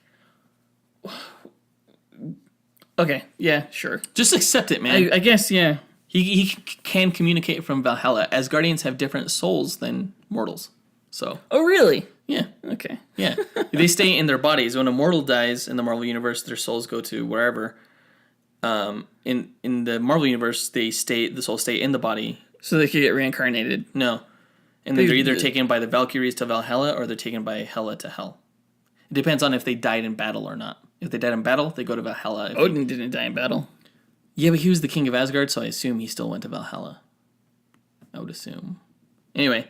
okay, yeah, sure. Just accept it, man. I guess, yeah. He can communicate from Valhalla. Asgardians have different souls than mortals. So. Oh, really? Yeah. Okay. Yeah. They stay in their bodies. When a mortal dies in the Marvel Universe, their souls go to wherever. In the Marvel Universe, the souls stay in the body. So they could get reincarnated. No. And they're either taken by the Valkyries to Valhalla or they're taken by Hela to Hell. It depends on if they died in battle or not. If they died in battle, they go to Valhalla. Odin didn't die in battle. Yeah, but he was the king of Asgard, so I assume he still went to Valhalla. I would assume. Anyway,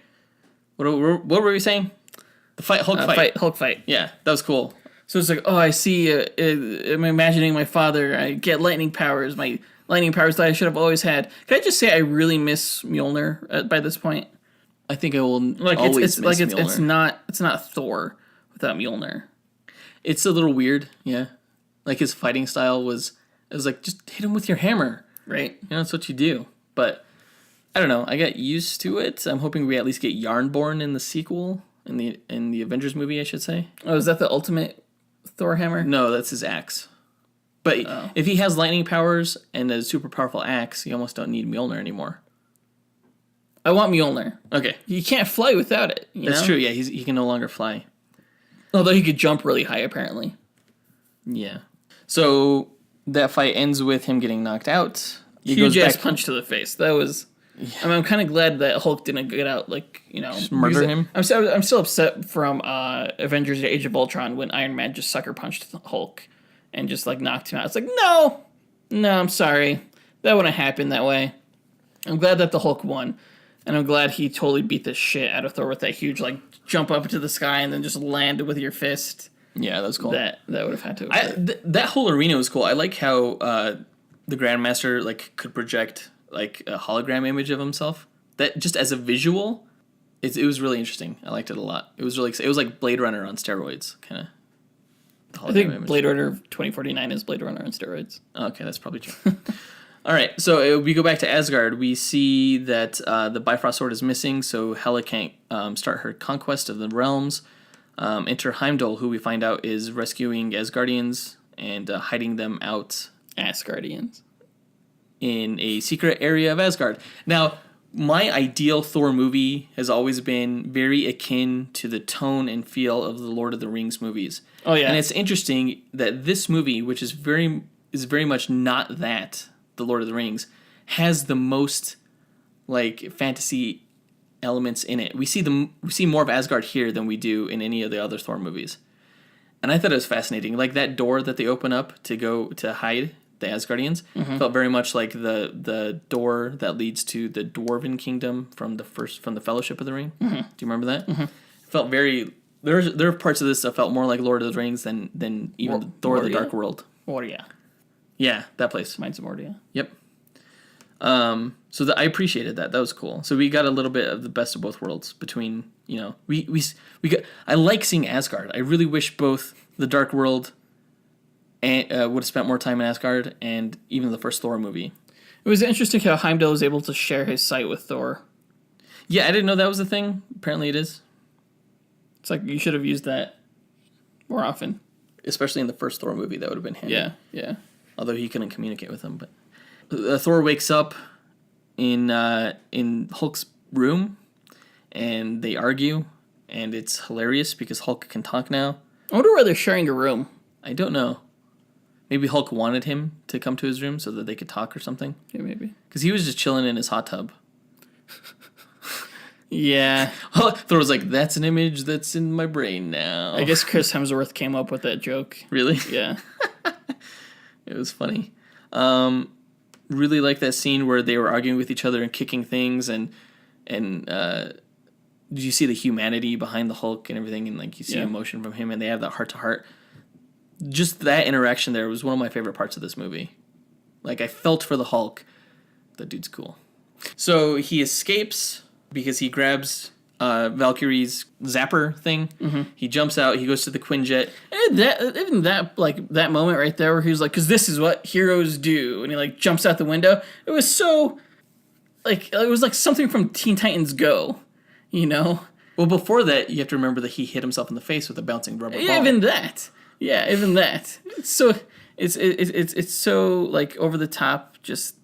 what were we saying? The Hulk fight. Yeah, that was cool. So it's like, oh, I see. I'm imagining my father. I get lightning powers. My lightning powers that I should have always had. Can I just say I really miss Mjolnir by this point? I think I will always miss Mjolnir. It's not Thor without Mjolnir. It's a little weird, yeah. Like his fighting style was like, just hit him with your hammer, right? You know, that's what you do. But I don't know. I got used to it. I'm hoping we at least get Yarnborn in the sequel, in the Avengers movie, I should say. Oh, is that the ultimate Thor hammer? No, that's his axe. But if he has lightning powers and a super powerful axe, you almost don't need Mjolnir anymore. I want Mjolnir. Okay. You can't fly without it. That's true, yeah. He can no longer fly. Although he could jump really high, apparently. Yeah. So that fight ends with him getting knocked out. Huge ass punch to the face. That was... Yeah. I mean, I'm kind of glad that Hulk didn't get out, like, you know... Just murder him? I'm still upset from Avengers Age of Ultron when Iron Man just sucker punched Hulk and just, like, knocked him out. It's like, no, I'm sorry. That wouldn't happen that way. I'm glad that the Hulk won. And I'm glad he totally beat the shit out of Thor with that huge, like, jump up into the sky and then just land with your fist. Yeah, that was cool. That would have had to... that whole arena was cool. I like how the Grandmaster, like, could project, like, a hologram image of himself. That, just as a visual, it was really interesting. I liked it a lot. It was really... It was like Blade Runner on steroids, kind of. I think image. Blade Runner 2049 is Blade Runner on steroids. Okay, that's probably true. All right, so we go back to Asgard. We see that the Bifrost Sword is missing, so Hela can't start her conquest of the realms. Enter Heimdall, who we find out is rescuing Asgardians and hiding them out. Asgardians. In a secret area of Asgard. Now, my ideal Thor movie has always been very akin to the tone and feel of the Lord of the Rings movies. Oh, yeah. And it's interesting that this movie, which is very much not that... The Lord of the Rings, has the most like fantasy elements in it. We see more of Asgard here than we do in any of the other Thor movies. And I thought it was fascinating. Like that door that they open up to go to hide the Asgardians felt very much like the door that leads to the Dwarven Kingdom from the Fellowship of the Ring. Do you remember that? It felt very there are parts of this that felt more like Lord of the Rings than even Thor: The Dark World. Moria. Yeah, that place. Mines of Moria. Yep. So I appreciated that. That was cool. So we got a little bit of the best of both worlds between, you know, we got. I like seeing Asgard. I really wish both the Dark World and would have spent more time in Asgard and even the first Thor movie. It was interesting how Heimdall was able to share his sight with Thor. Yeah, I didn't know that was a thing. Apparently it is. It's like you should have used that more often. Especially in the first Thor movie, that would have been handy. Yeah. although he couldn't communicate with him. But Thor wakes up in Hulk's room, and they argue, and it's hilarious because Hulk can talk now. I wonder why they're sharing a room. I don't know. Maybe Hulk wanted him to come to his room so that they could talk or something. Yeah, maybe. Because he was just chilling in his hot tub. Yeah. Thor was like, that's an image that's in my brain now. I guess Chris Hemsworth came up with that joke. Really? Yeah. It was funny. Really like that scene where they were arguing with each other and kicking things, and did you see the humanity behind the Hulk and everything, and like you see emotion from him, and they have that heart to heart. Just that interaction there was one of my favorite parts of this movie. Like, I felt for the Hulk. That dude's cool. So he escapes because he grabs Valkyrie's zapper thing. Mm-hmm. He jumps out. He goes to the Quinjet. And that moment right there where he was like, because this is what heroes do. And he like jumps out the window. It was so, like, it was like something from Teen Titans Go, you know? Well, before that, you have to remember that he hit himself in the face with a bouncing rubber ball. Even that. Yeah, even that. It's so like over the top, just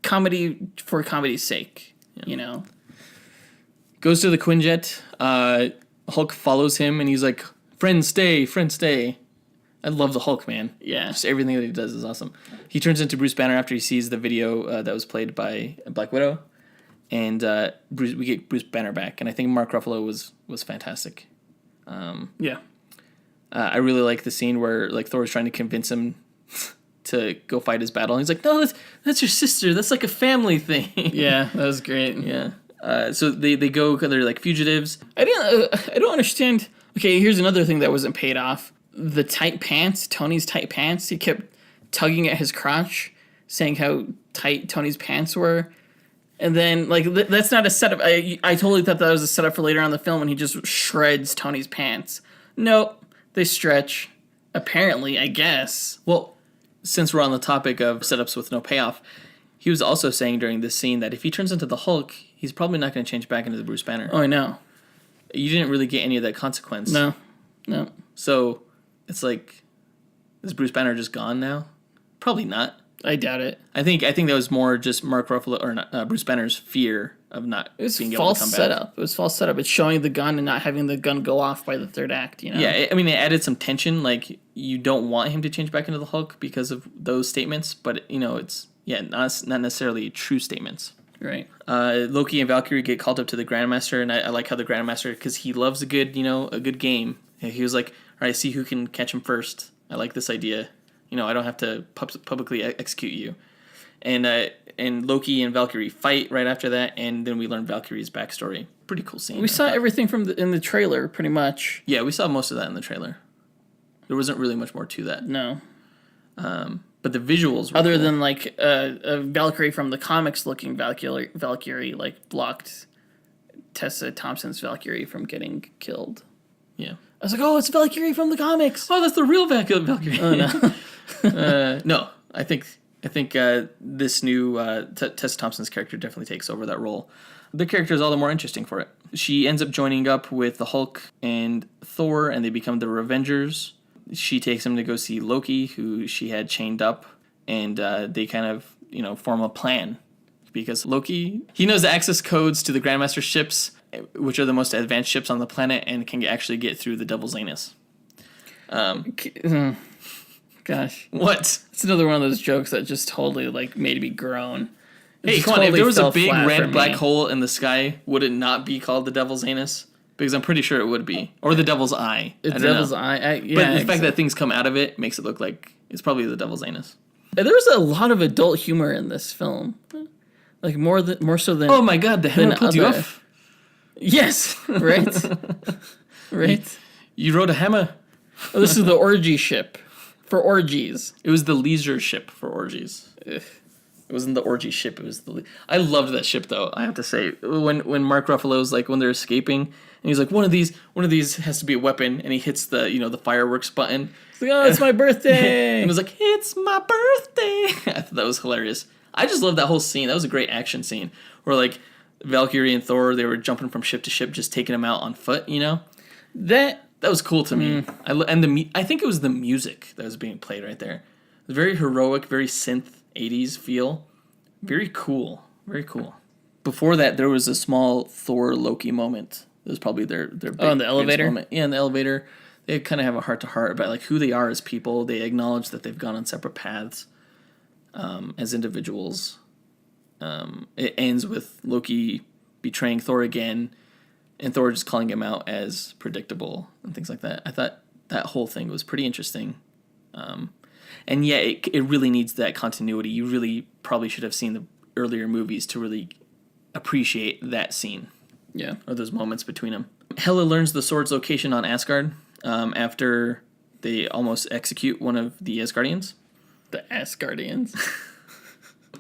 comedy for comedy's sake, you know. Goes to the Quinjet. Hulk follows him, and he's like, "Friend, stay, friend, stay." I love the Hulk, man. Yeah, just everything that he does is awesome. He turns into Bruce Banner after he sees the video that was played by Black Widow, and we get Bruce Banner back, and I think Mark Ruffalo was fantastic. I really like the scene where like Thor is trying to convince him to go fight his battle, and he's like, "No, that's your sister. That's like a family thing." Yeah, that was great. Yeah. So they go. They're like fugitives. I don't understand. Okay, here's another thing that wasn't paid off. The tight pants, Tony's tight pants. He kept tugging at his crotch, saying how tight Tony's pants were. And then, like, that's not a setup. I totally thought that was a setup for later on in the film when he just shreds Tony's pants. Nope. They stretch. Apparently, I guess. Well, since we're on the topic of setups with no payoff, he was also saying during this scene that if he turns into the Hulk, he's probably not going to change back into the Bruce Banner. Oh, I know. You didn't really get any of that consequence. No. So, it's like, is Bruce Banner just gone now? Probably not. I doubt it. I think that was more just Mark Ruffalo or not, Bruce Banner's fear of not being able to come back. It was false setup. It's showing the gun and not having the gun go off by the third act, you know? Yeah, I mean, it added some tension. Like, you don't want him to change back into the Hulk because of those statements, but, you know, it's, not necessarily true statements. Right. Loki and Valkyrie get called up to the Grandmaster, and I like how the Grandmaster, because he loves a good game. He was like, all right, see who can catch him first. I like this idea. You know, I don't have to publicly execute you. And Loki and Valkyrie fight right after that, and then we learn Valkyrie's backstory. Pretty cool scene. We saw everything in the trailer, pretty much. Yeah, we saw most of that in the trailer. There wasn't really much more to that. No. But the visuals were other cool. than, like, a Valkyrie from the comics-looking Valkyrie, like, blocked Tessa Thompson's Valkyrie from getting killed. Yeah. I was like, oh, it's Valkyrie from the comics. Oh, that's the real Valkyrie. Oh, no. No, I think this new Tessa Thompson's character definitely takes over that role. The character is all the more interesting for it. She ends up joining up with the Hulk and Thor, and they become the Revengers. She takes him to go see Loki, who she had chained up, and they kind of, form a plan. Because Loki, he knows the access codes to the Grandmaster ships, which are the most advanced ships on the planet, and can actually get through the Devil's Anus. Gosh. What? It's another one of those jokes that just totally, like, made me groan. Hey, come on, if there was a big red black hole in the sky, would it not be called the Devil's Anus? Because I'm pretty sure it would be. Or the Devil's Eye. The Devil's Eye. Yeah, but the fact that things come out of it makes it look like it's probably the Devil's Anus. There's a lot of adult humor in this film. Like, more so than... Oh my god, the hammer pulled you off? Yes, right? Right? You rode a hammer. Oh, this is the orgy ship. For orgies. It was the leisure ship for orgies. Ugh. It wasn't the orgy ship. It was the. I loved that ship though. I have to say, when Mark Ruffalo's like when they're escaping, and he's like, one of these has to be a weapon, and he hits the the fireworks button. It's like, oh, it's my birthday. And it was like, it's my birthday. I thought that was hilarious. I just love that whole scene. That was a great action scene where like Valkyrie and Thor, they were jumping from ship to ship, just taking them out on foot. That That was cool to me. I think it was the music that was being played right there. Very heroic, very synth 80s feel. Very cool. Very cool. Before that, there was a small Thor Loki moment. It was probably their big, in the elevator? moment. Yeah, in the elevator. They kind of have a heart-to-heart about like who they are as people. They acknowledge that they've gone on separate paths as individuals. It ends with Loki betraying Thor again, and Thor just calling him out as predictable and things like that. I thought that whole thing was pretty interesting. And yeah, it really needs that continuity. You really probably should have seen the earlier movies to really appreciate that scene. Yeah. Or those moments between them. Hela learns the sword's location on Asgard after they almost execute one of the Asgardians. The Asgardians.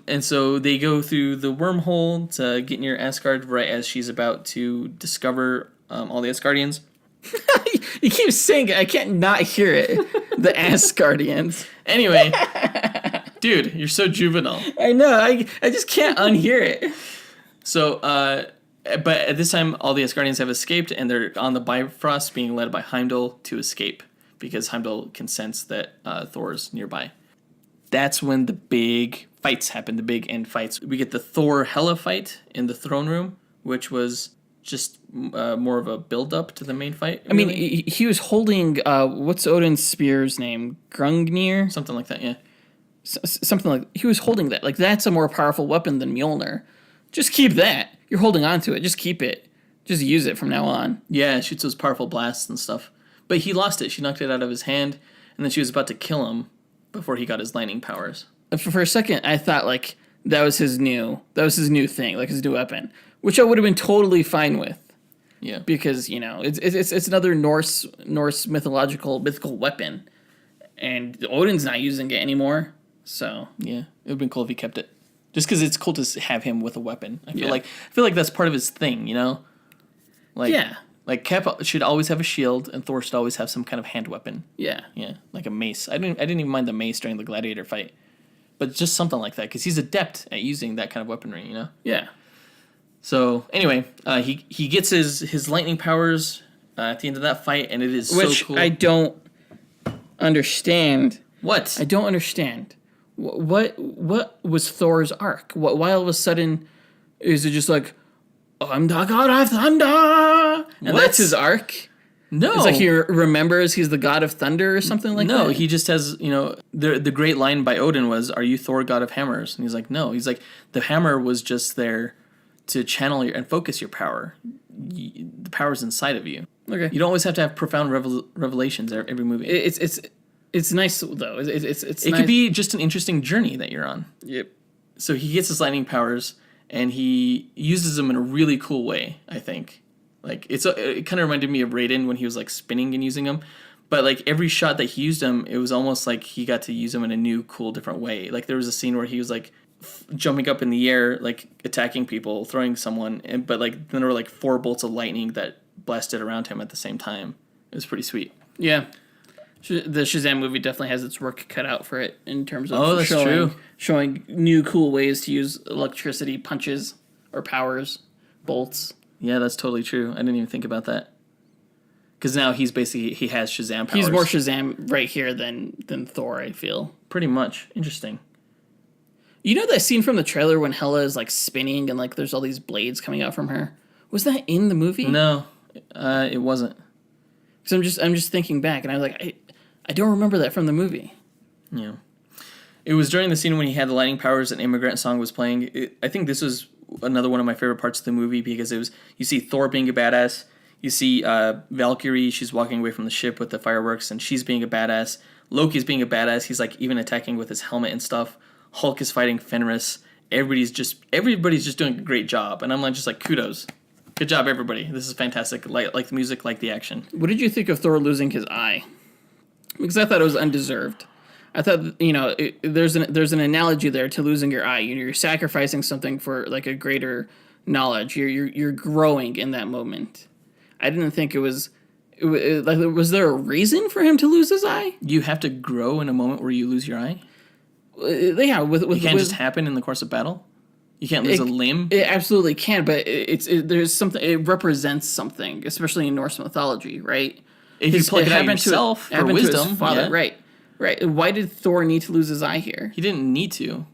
And so they go through the wormhole to get near Asgard right as she's about to discover all the Asgardians. You keep saying it. I can't not hear it. The Asgardians. Anyway, dude, you're so juvenile. I know. I just can't unhear it. So, but at this time, all the Asgardians have escaped, and they're on the Bifrost being led by Heimdall to escape, because Heimdall can sense that Thor's nearby. That's when the big fights happen, the big end fights. We get the Thor-Hela fight in the throne room, which was just more of a build-up to the main fight. I mean, he was holding, what's Odin's spear's name? Gungnir? Something like that, yeah. Something like, he was holding that. Like, that's a more powerful weapon than Mjolnir. Just keep that. You're holding on to it. Just keep it. Just use it from now on. Yeah, it shoots those powerful blasts and stuff. But he lost it. She knocked it out of his hand, and then she was about to kill him before he got his lightning powers. For a second, I thought, like, that was his new thing, like his new weapon, which I would have been totally fine with. Yeah. Because, you know, it's another Norse mythological weapon, and Odin's not using it anymore, so. Yeah, it would have been cool if he kept it. Just because it's cool to have him with a weapon. I feel like that's part of his thing, you know? Like, yeah. Like, Cap should always have a shield, and Thor should always have some kind of hand weapon. Yeah. Yeah, like a mace. I didn't even mind the mace during the gladiator fight. But just something like that, because he's adept at using that kind of weaponry, you know? Yeah. So, anyway, he gets his lightning powers at the end of that fight, and it is so cool. Which I don't understand. What? I don't understand. What was Thor's arc? Why all of a sudden is it just like, I'm the god of thunder, and that's his arc? No, it's like he remembers he's the god of thunder or something like that. No, he just has, you know, the great line by Odin was, "Are you Thor, god of hammers?" And he's like, "No." He's like, the hammer was just there to channel and focus your power. The power's inside of you. Okay, you don't always have to have profound revelations every movie. It's nice though. It's it nice. Could be just an interesting journey that you're on. Yep. So he gets his lightning powers, and he uses them in a really cool way, I think. Like, it kind of reminded me of Raiden when he was, like, spinning and using them. But, like, every shot that he used them, it was almost like he got to use them in a new, cool, different way. Like, there was a scene where he was, like, jumping up in the air, like, attacking people, throwing someone. But, like, then there were, like, 4 bolts of lightning that blasted around him at the same time. It was pretty sweet. Yeah. The Shazam movie definitely has its work cut out for it in terms of showing new, cool ways to use electricity punches or powers, bolts. Yeah, that's totally true. I didn't even think about that. Because now he has Shazam powers. He's more Shazam right here than Thor, I feel. Pretty much. Interesting. You know that scene from the trailer when Hela is, like, spinning and, like, there's all these blades coming out from her? Was that in the movie? No, it wasn't. Because I'm just thinking back, and I was like, I don't remember that from the movie. Yeah. It was during the scene when he had the lightning powers and Immigrant Song was playing. I think this was another one of my favorite parts of the movie because you see Thor being a badass. You see Valkyrie, she's walking away from the ship with the fireworks, and she's being a badass. Loki's being a badass. He's, like, even attacking with his helmet and stuff. Hulk is fighting Fenris. Everybody's just doing a great job. And I'm like, just like, kudos. Good job, everybody. This is fantastic. Like the music, like the action. What did you think of Thor losing his eye? Because I thought it was undeserved. I thought, you know, there's an analogy there to losing your eye. You're sacrificing something for, like, a greater knowledge. You're growing in that moment. I didn't think was there a reason for him to lose his eye? You have to grow in a moment where you lose your eye? Yeah, it can't just happen in the course of battle? You can't lose a limb? It absolutely can, but there's something, it represents something, especially in Norse mythology, right? If you plug it out yourself for wisdom, to his father, yeah. Right. Why did Thor need to lose his eye here? He didn't need to.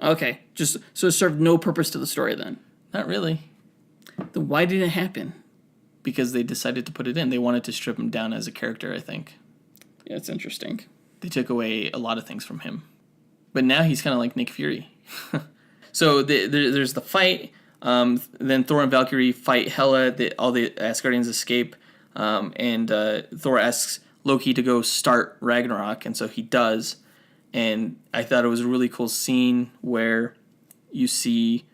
Okay, just so it served no purpose to the story then. Not really. Then why did it happen? Because they decided to put it in. They wanted to strip him down as a character, I think. Yeah, it's interesting. They took away a lot of things from him. But now he's kind of like Nick Fury. So there's the fight. Then Thor and Valkyrie fight Hela. All the Asgardians escape. And Thor asks Loki to go start Ragnarok. And so he does. And I thought it was a really cool scene where you see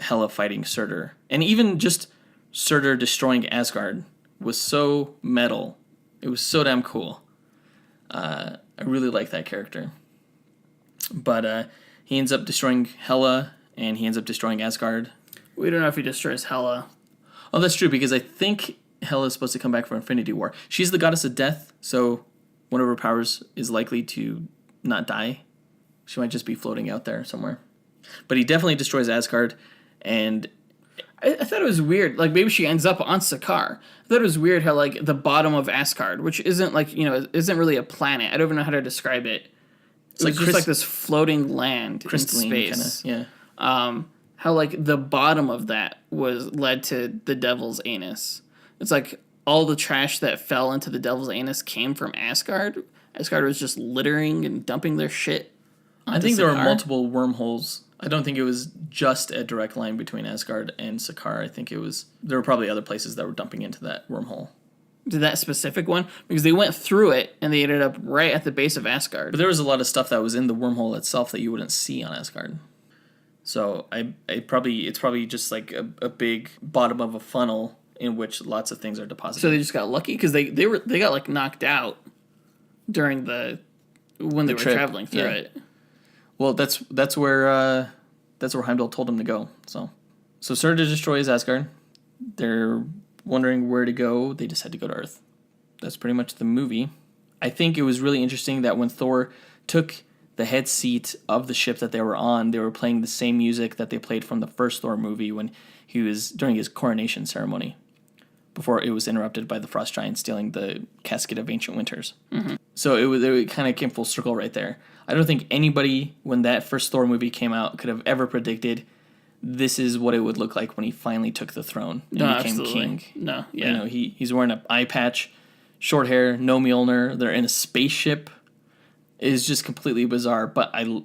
Hela fighting Surtur. And even just Surtur destroying Asgard was so metal. It was so damn cool. I really like that character. But he ends up destroying Hela, and he ends up destroying Asgard. We don't know if he destroys Hela. Oh, that's true, because I think Hela is supposed to come back for Infinity War. She's the goddess of death, so one of her powers is likely to not die. She might just be floating out there somewhere. But he definitely destroys Asgard, and I thought it was weird. Like, maybe she ends up on Sakaar. I thought it was weird how, like, the bottom of Asgard, which isn't, like, isn't really a planet. I don't even know how to describe it. It's like just like this floating land in space. Kinda, yeah. How, like, the bottom of that led to the devil's anus. It's like all the trash that fell into the devil's anus came from Asgard. Asgard was just littering and dumping their shit onto I think there were Sakaar. multiple wormholes. I don't think it was just a direct line between Asgard and Sakaar. I think there were probably other places that were dumping into that wormhole. To that specific one? Because they went through it and they ended up right at the base of Asgard. But there was a lot of stuff that was in the wormhole itself that you wouldn't see on Asgard. So it's probably just like a big bottom of a funnel in which lots of things are deposited. So they just got lucky because they got like knocked out during when they were traveling through it. Well, that's where Heimdall told him to go. So Surtur destroys Asgard. They're wondering where to go. They decide to go to Earth. That's pretty much the movie. I think it was really interesting that when Thor took the head seat of the ship that they were on, they were playing the same music that they played from the first Thor movie when he was during his coronation ceremony, before it was interrupted by the Frost Giant stealing the casket of ancient winters. Mm-hmm. So it kind of came full circle right there. I don't think anybody, when that first Thor movie came out, could have ever predicted this is what it would look like when he finally took the throne and became absolutely. king. No, yeah. He's wearing an eye patch, short hair, no Mjolnir. They're in a spaceship. It is just completely bizarre, but I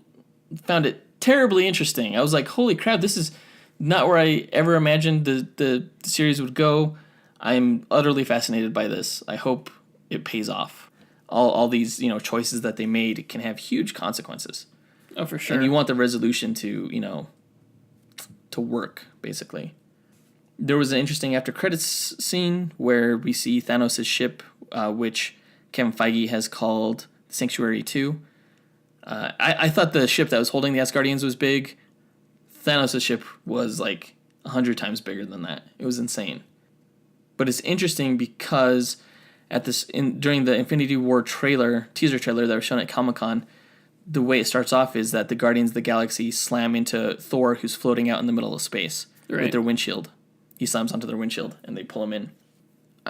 found it terribly interesting. I was like, holy crap, this is not where I ever imagined the series would go. I'm utterly fascinated by this. I hope it pays off. All these, choices that they made can have huge consequences. Oh, for sure. And you want the resolution to work, basically. There was an interesting after credits scene where we see Thanos' ship, which Kevin Feige has called Sanctuary 2. I thought the ship that was holding the Asgardians was big. Thanos' ship was like 100 times bigger than that. It was insane. But it's interesting because during the Infinity War teaser trailer that was shown at Comic-Con, the way it starts off is that the Guardians of the Galaxy slam into Thor, who's floating out in the middle of space with their windshield. He slams onto their windshield, and they pull him in.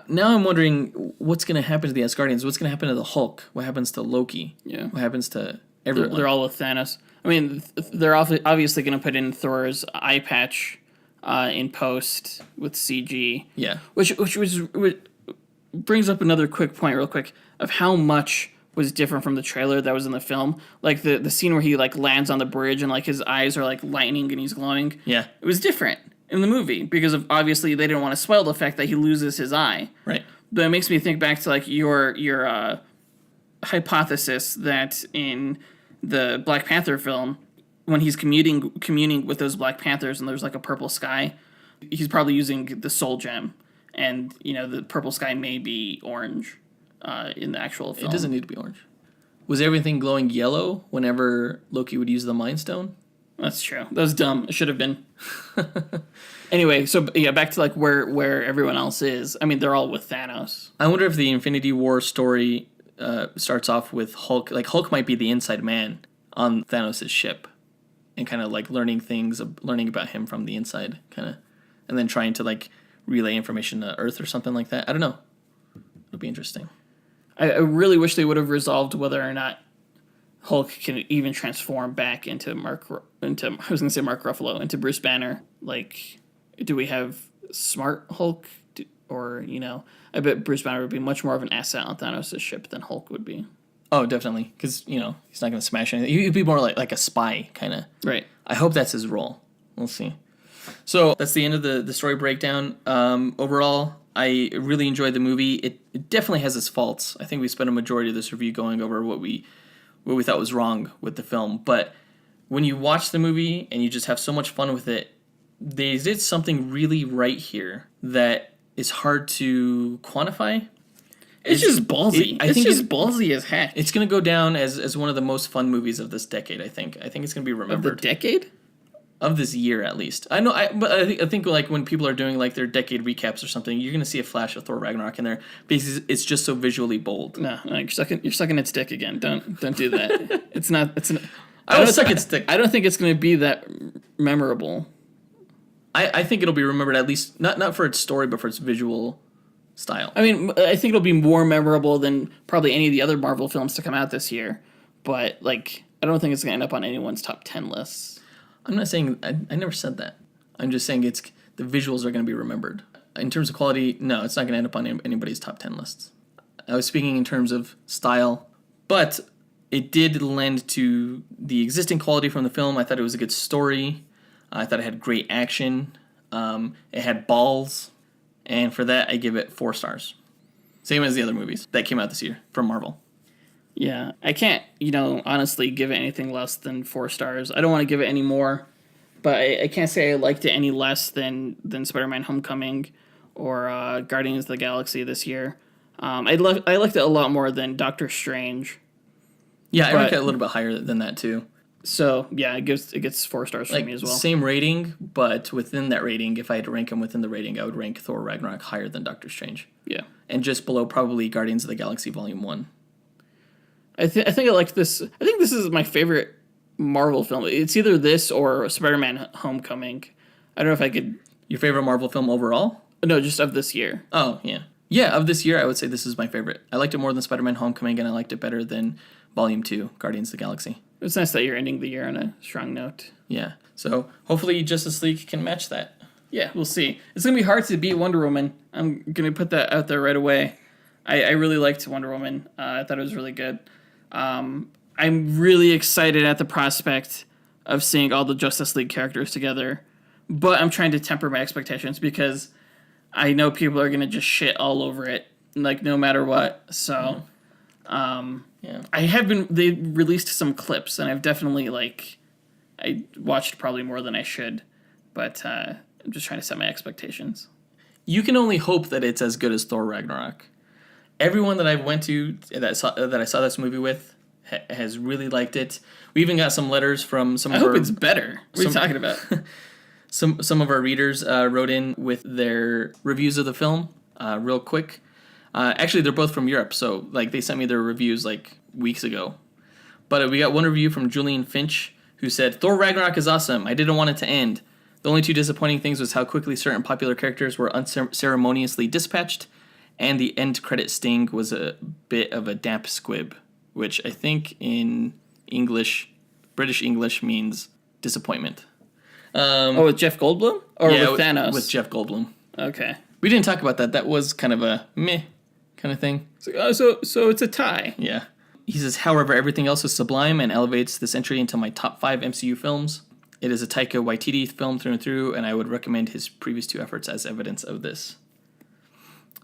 Now I'm wondering what's going to happen to the Asgardians. What's going to happen to the Hulk? What happens to Loki? Yeah. What happens to everyone? They're all with Thanos. I mean, they're obviously going to put in Thor's eye patch in post with CG. Yeah. Which brings up another quick point real quick of how much was different from the trailer that was in the film. Like the scene where he like lands on the bridge and like his eyes are like lightning and he's glowing. Yeah. It was different in the movie because of obviously they didn't want to spoil the fact that he loses his eye. Right. But it makes me think back to like your hypothesis that in the Black Panther film, when he's communing with those Black Panthers and there's like a purple sky, he's probably using the soul gem. And, the purple sky may be orange in the actual film. It doesn't need to be orange. Was everything glowing yellow whenever Loki would use the Mind Stone? That's true. That was dumb. It should have been. Anyway, so yeah, back to like where everyone else is. I mean, they're all with Thanos. I wonder if the Infinity War story starts off with Hulk. Like Hulk might be the inside man on Thanos' ship, and kind of like learning about him from the inside, kind of, and then trying to like relay information to Earth or something like that. I don't know. would be interesting. I really wish they would have resolved whether or not Hulk can even transform back into Mark Ruffalo, into Bruce Banner. Like, do we have smart Hulk? Or, I bet Bruce Banner would be much more of an asset on Thanos' ship than Hulk would be. Oh, definitely. Because, he's not going to smash anything. He'd be more like a spy, kind of. Right. I hope that's his role. We'll see. So that's the end of the story breakdown. Overall, I really enjoyed the movie. It definitely has its faults. I think we spent a majority of this review going over what we thought was wrong with the film. But when you watch the movie and you just have so much fun with it, they did something really right here that is hard to quantify. It's just ballsy. I think it's ballsy as heck. It's going to go down as one of the most fun movies of this decade, I think. I think it's going to be remembered. Of the decade? Of this year, at least. I know, but I think like when people are doing like their decade recaps or something, you're going to see a flash of Thor Ragnarok in there because it's just so visually bold. No, you're sucking its dick again. Don't do that. It's not. I don't suck its dick. I don't think it's going to be that memorable. I think it'll be remembered at least not for its story, but for its visual style. I mean, I think it'll be more memorable than probably any of the other Marvel films to come out this year. But like, I don't think it's going to end up on anyone's top 10 lists. I'm not saying I never said that. I'm just saying the visuals are going to be remembered. In terms of quality, no, it's not going to end up on anybody's top 10 lists. I was speaking in terms of style, but it did lend to the existing quality from the film. I thought it was a good story. I thought it had great action. It had balls. And for that, I give it 4 stars. Same as the other movies that came out this year from Marvel. Yeah, I can't, honestly give it anything less than 4 stars. I don't want to give it any more, but I can't say I liked it any less than Spider-Man Homecoming or Guardians of the Galaxy this year. I liked it a lot more than Doctor Strange. Yeah, I rank it a little bit higher than that too. So yeah, it gets 4 stars for me as well. Same rating, but within that rating, if I had to rank them within the rating, I would rank Thor Ragnarok higher than Doctor Strange. Yeah, and just below probably Guardians of the Galaxy Volume 1. I think I liked this. I think this is my favorite Marvel film. It's either this or Spider-Man Homecoming. I don't know if I could... Your favorite Marvel film overall? No, just of this year. Oh, yeah. Yeah, of this year, I would say this is my favorite. I liked it more than Spider-Man Homecoming, and I liked it better than Volume 2, Guardians of the Galaxy. It's nice that you're ending the year on a strong note. Yeah. So hopefully Justice League can match that. Yeah, we'll see. It's going to be hard to beat Wonder Woman. I'm going to put that out there right away. I really liked Wonder Woman. I thought it was really good. I'm really excited at the prospect of seeing all the Justice League characters together, but I'm trying to temper my expectations because I know people are going to just shit all over it, like, no matter what. So, yeah. They released some clips, and I've definitely, I watched probably more than I should, but I'm just trying to set my expectations. You can only hope that it's as good as Thor Ragnarok. Everyone that I went to that I saw this movie with has really liked it. We even got some letters from some of our... I hope it's better. What are you talking about? Some of our readers wrote in with their reviews of the film real quick. Actually, they're both from Europe, so they sent me their reviews weeks ago. But we got one review from Julian Finch who said, Thor Ragnarok is awesome. I didn't want it to end. The only 2 disappointing things was how quickly certain popular characters were unceremoniously dispatched, and the end credit sting was a bit of a damp squib, which I think in British English means disappointment. With Jeff Goldblum? Or yeah, with Thanos? With Jeff Goldblum. Okay. We didn't talk about that. That was kind of a meh kind of thing. So it's a tie. Yeah. He says, however, everything else is sublime and elevates this entry into my top 5 MCU films. It is a Taika Waititi film through and through, and I would recommend his previous 2 efforts as evidence of this.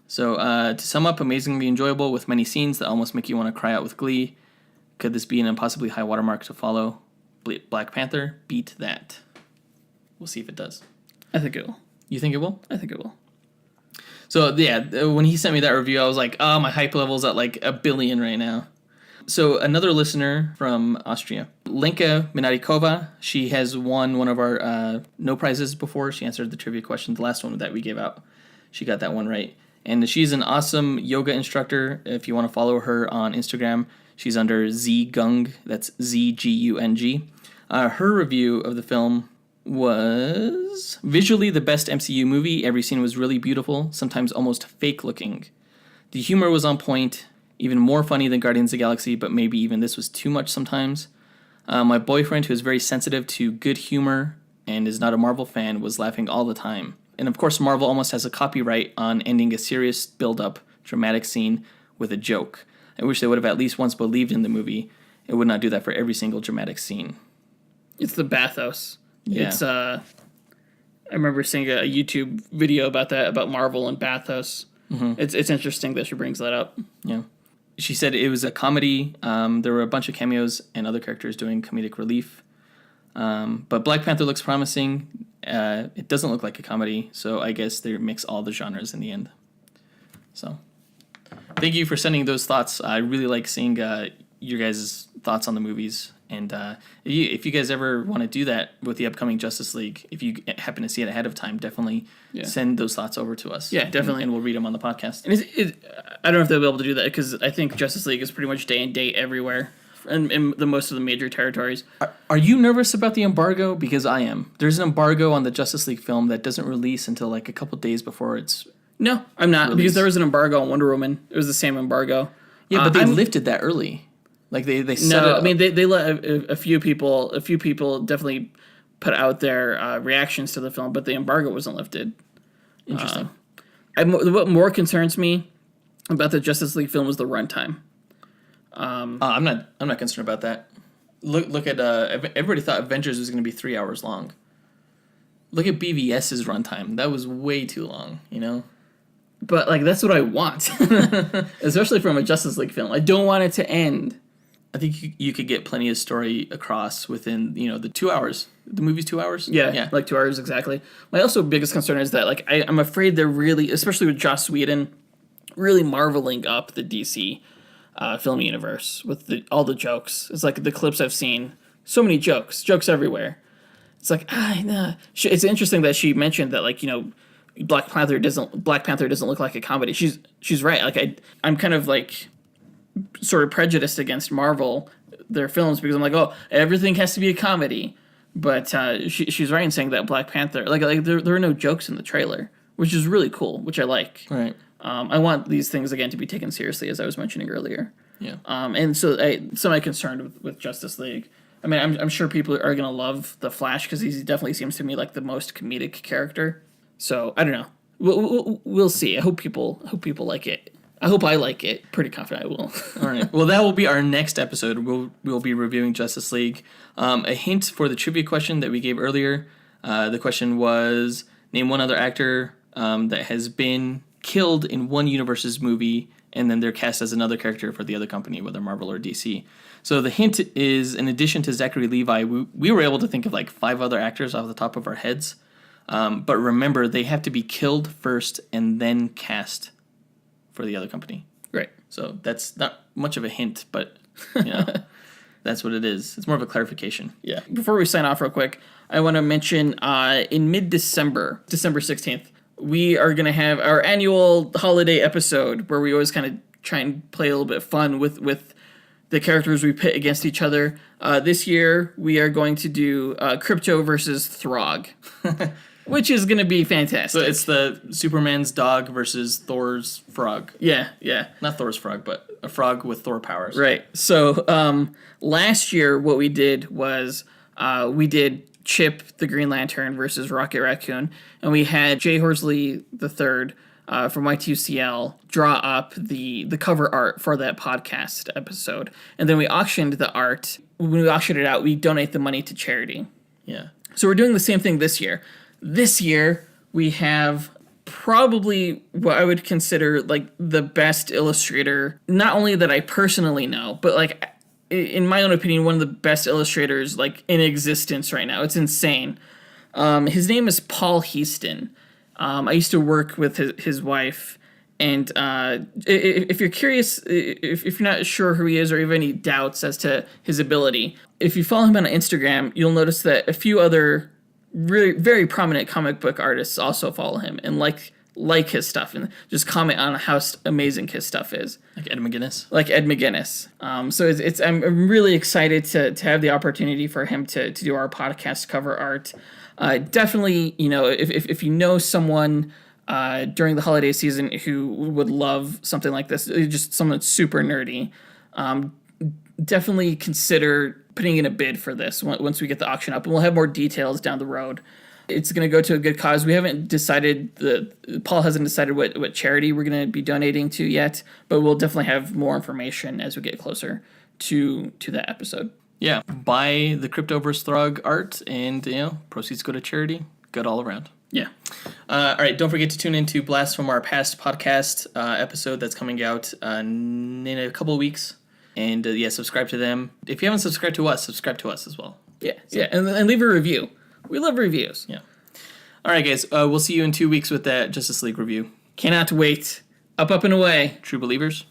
So, to sum up, amazingly enjoyable with many scenes that almost make you want to cry out with glee. Could this be an impossibly high watermark to follow? Black Panther, beat that. We'll see if it does. I think it will. You think it will? I think it will. So, yeah, when he sent me that review, I was like, oh, my hype level's at 1 billion right now. So, another listener from Austria, Lenka Minarikova, she has won one of our no prizes before. She answered the trivia question, the last one that we gave out. She got that one right. And she's an awesome yoga instructor. If you want to follow her on Instagram, she's under Zgung. That's Zgung. Her review of the film was visually the best MCU movie. Every scene was really beautiful, sometimes almost fake looking. The humor was on point, even more funny than Guardians of the Galaxy, but maybe even this was too much sometimes. My boyfriend, who is very sensitive to good humor and is not a Marvel fan, was laughing all the time. And of course, Marvel almost has a copyright on ending a serious build-up, dramatic scene with a joke. I wish they would have at least once believed in the movie. It would not do that for every single dramatic scene. It's the bathos. Yeah. It's I remember seeing a YouTube video about that, about Marvel and bathos. Mm-hmm. It's interesting that she brings that up. Yeah. She said it was a comedy. There were a bunch of cameos and other characters doing comedic relief. But Black Panther looks promising. It doesn't look like a comedy, so I guess they mix all the genres in the end. So, thank you for sending those thoughts. I really like seeing your guys' thoughts on the movies. And if you guys ever want to do that with the upcoming Justice League, if you happen to see it ahead of time, definitely send those thoughts over to us. Yeah, definitely. And we'll read them on the podcast. And I don't know if they'll be able to do that, because I think Justice League is pretty much day and date everywhere in the most of the major territories. Are you nervous about the embargo? Because I am. There's an embargo on the Justice League film that doesn't release until like a couple days before it's... No, I'm not, released. Because there was an embargo on Wonder Woman. It was the same embargo. Yeah, but they lifted that early. Like they set no, I mean they let a few people definitely put out their reactions to the film, but the embargo wasn't lifted. Interesting. What more concerns me about the Justice League film was the runtime. I'm not concerned about that. Look at everybody thought Avengers was going to be 3 hours long. Look at BVS's runtime. That was way too long, you know? But like that's what I want. Especially from a Justice League film. I don't want it to end. I think you could get plenty of story across within, the 2 hours. The movie's 2 hours? Yeah, like 2 hours exactly. My also biggest concern is that like I'm afraid they're really, especially with Joss Whedon, really marveling up the DC film universe with all the jokes. It's like the clips I've seen, so many jokes everywhere. It's like nah. It's interesting that she mentioned that like Black Panther doesn't look like a comedy. She's right. Like I'm kind of like sort of prejudiced against Marvel, their films, because I'm like, oh, everything has to be a comedy. But she's right in saying that Black Panther, like there are no jokes in the trailer, which is really cool, which I like. Right. I want these things again to be taken seriously, as I was mentioning earlier. Yeah. And so semi-concerned with Justice League. I mean, I'm sure people are gonna love the Flash because he definitely seems to me like the most comedic character. So I don't know. We'll see. I hope people like it. I hope I like it. Pretty confident I will. All right. Well, that will be our next episode. We'll be reviewing Justice League. A hint for the trivia question that we gave earlier. The question was, name one other actor that has been killed in one universe's movie, and then they're cast as another character for the other company, whether Marvel or DC. So the hint is, in addition to Zachary Levi, we were able to think of like 5 other actors off the top of our heads. But remember, they have to be killed first and then cast for the other company. Right. So that's not much of a hint, but that's what it is. It's more of a clarification. Yeah. Before we sign off real quick, I want to mention in mid-December, December 16th, we are going to have our annual holiday episode where we always kind of try and play a little bit of fun with the characters we pit against each other. This year, we are going to do Crypto versus Throg. Which is going to be fantastic. So it's the Superman's dog versus Thor's frog. Yeah. Not Thor's frog, but a frog with Thor powers. Right. So last year, what we did was we did Chip the Green Lantern versus Rocket Raccoon, and we had Jay Horsley III from Y2CL draw up the cover art for that podcast episode. And then we auctioned the art. When we auctioned it out, we donate the money to charity. Yeah. So we're doing the same thing this year. This year, we have probably what I would consider like the best illustrator, not only that I personally know, but like in my own opinion, one of the best illustrators like in existence right now. It's insane. His name is Paul Heaston. I used to work with his wife, and if you're curious, if you're not sure who he is or you have any doubts as to his ability, if you follow him on Instagram, you'll notice that a few other really very prominent comic book artists also follow him and like his stuff and just comment on how amazing his stuff is. Like Ed McGuinness. So it's I'm really excited to have the opportunity for him to do our podcast cover art. Definitely, if you know someone during the holiday season who would love something like this, just someone that's super nerdy, definitely consider putting in a bid for this once we get the auction up. And we'll have more details down the road. It's going to go to a good cause. We haven't decided, Paul hasn't decided what charity we're going to be donating to yet, but we'll definitely have more information as we get closer to that episode. Yeah, buy the Cryptoverse Throg art, and proceeds go to charity. Good all around. Yeah. All right, don't forget to tune into Blast from Our Past podcast episode that's coming out in a couple of weeks. And subscribe to them. If you haven't subscribed to us, subscribe to us as well. Yeah, and leave a review. We love reviews. Yeah. All right, guys. We'll see you in 2 weeks with that Justice League review. Cannot wait. Up and away. True believers.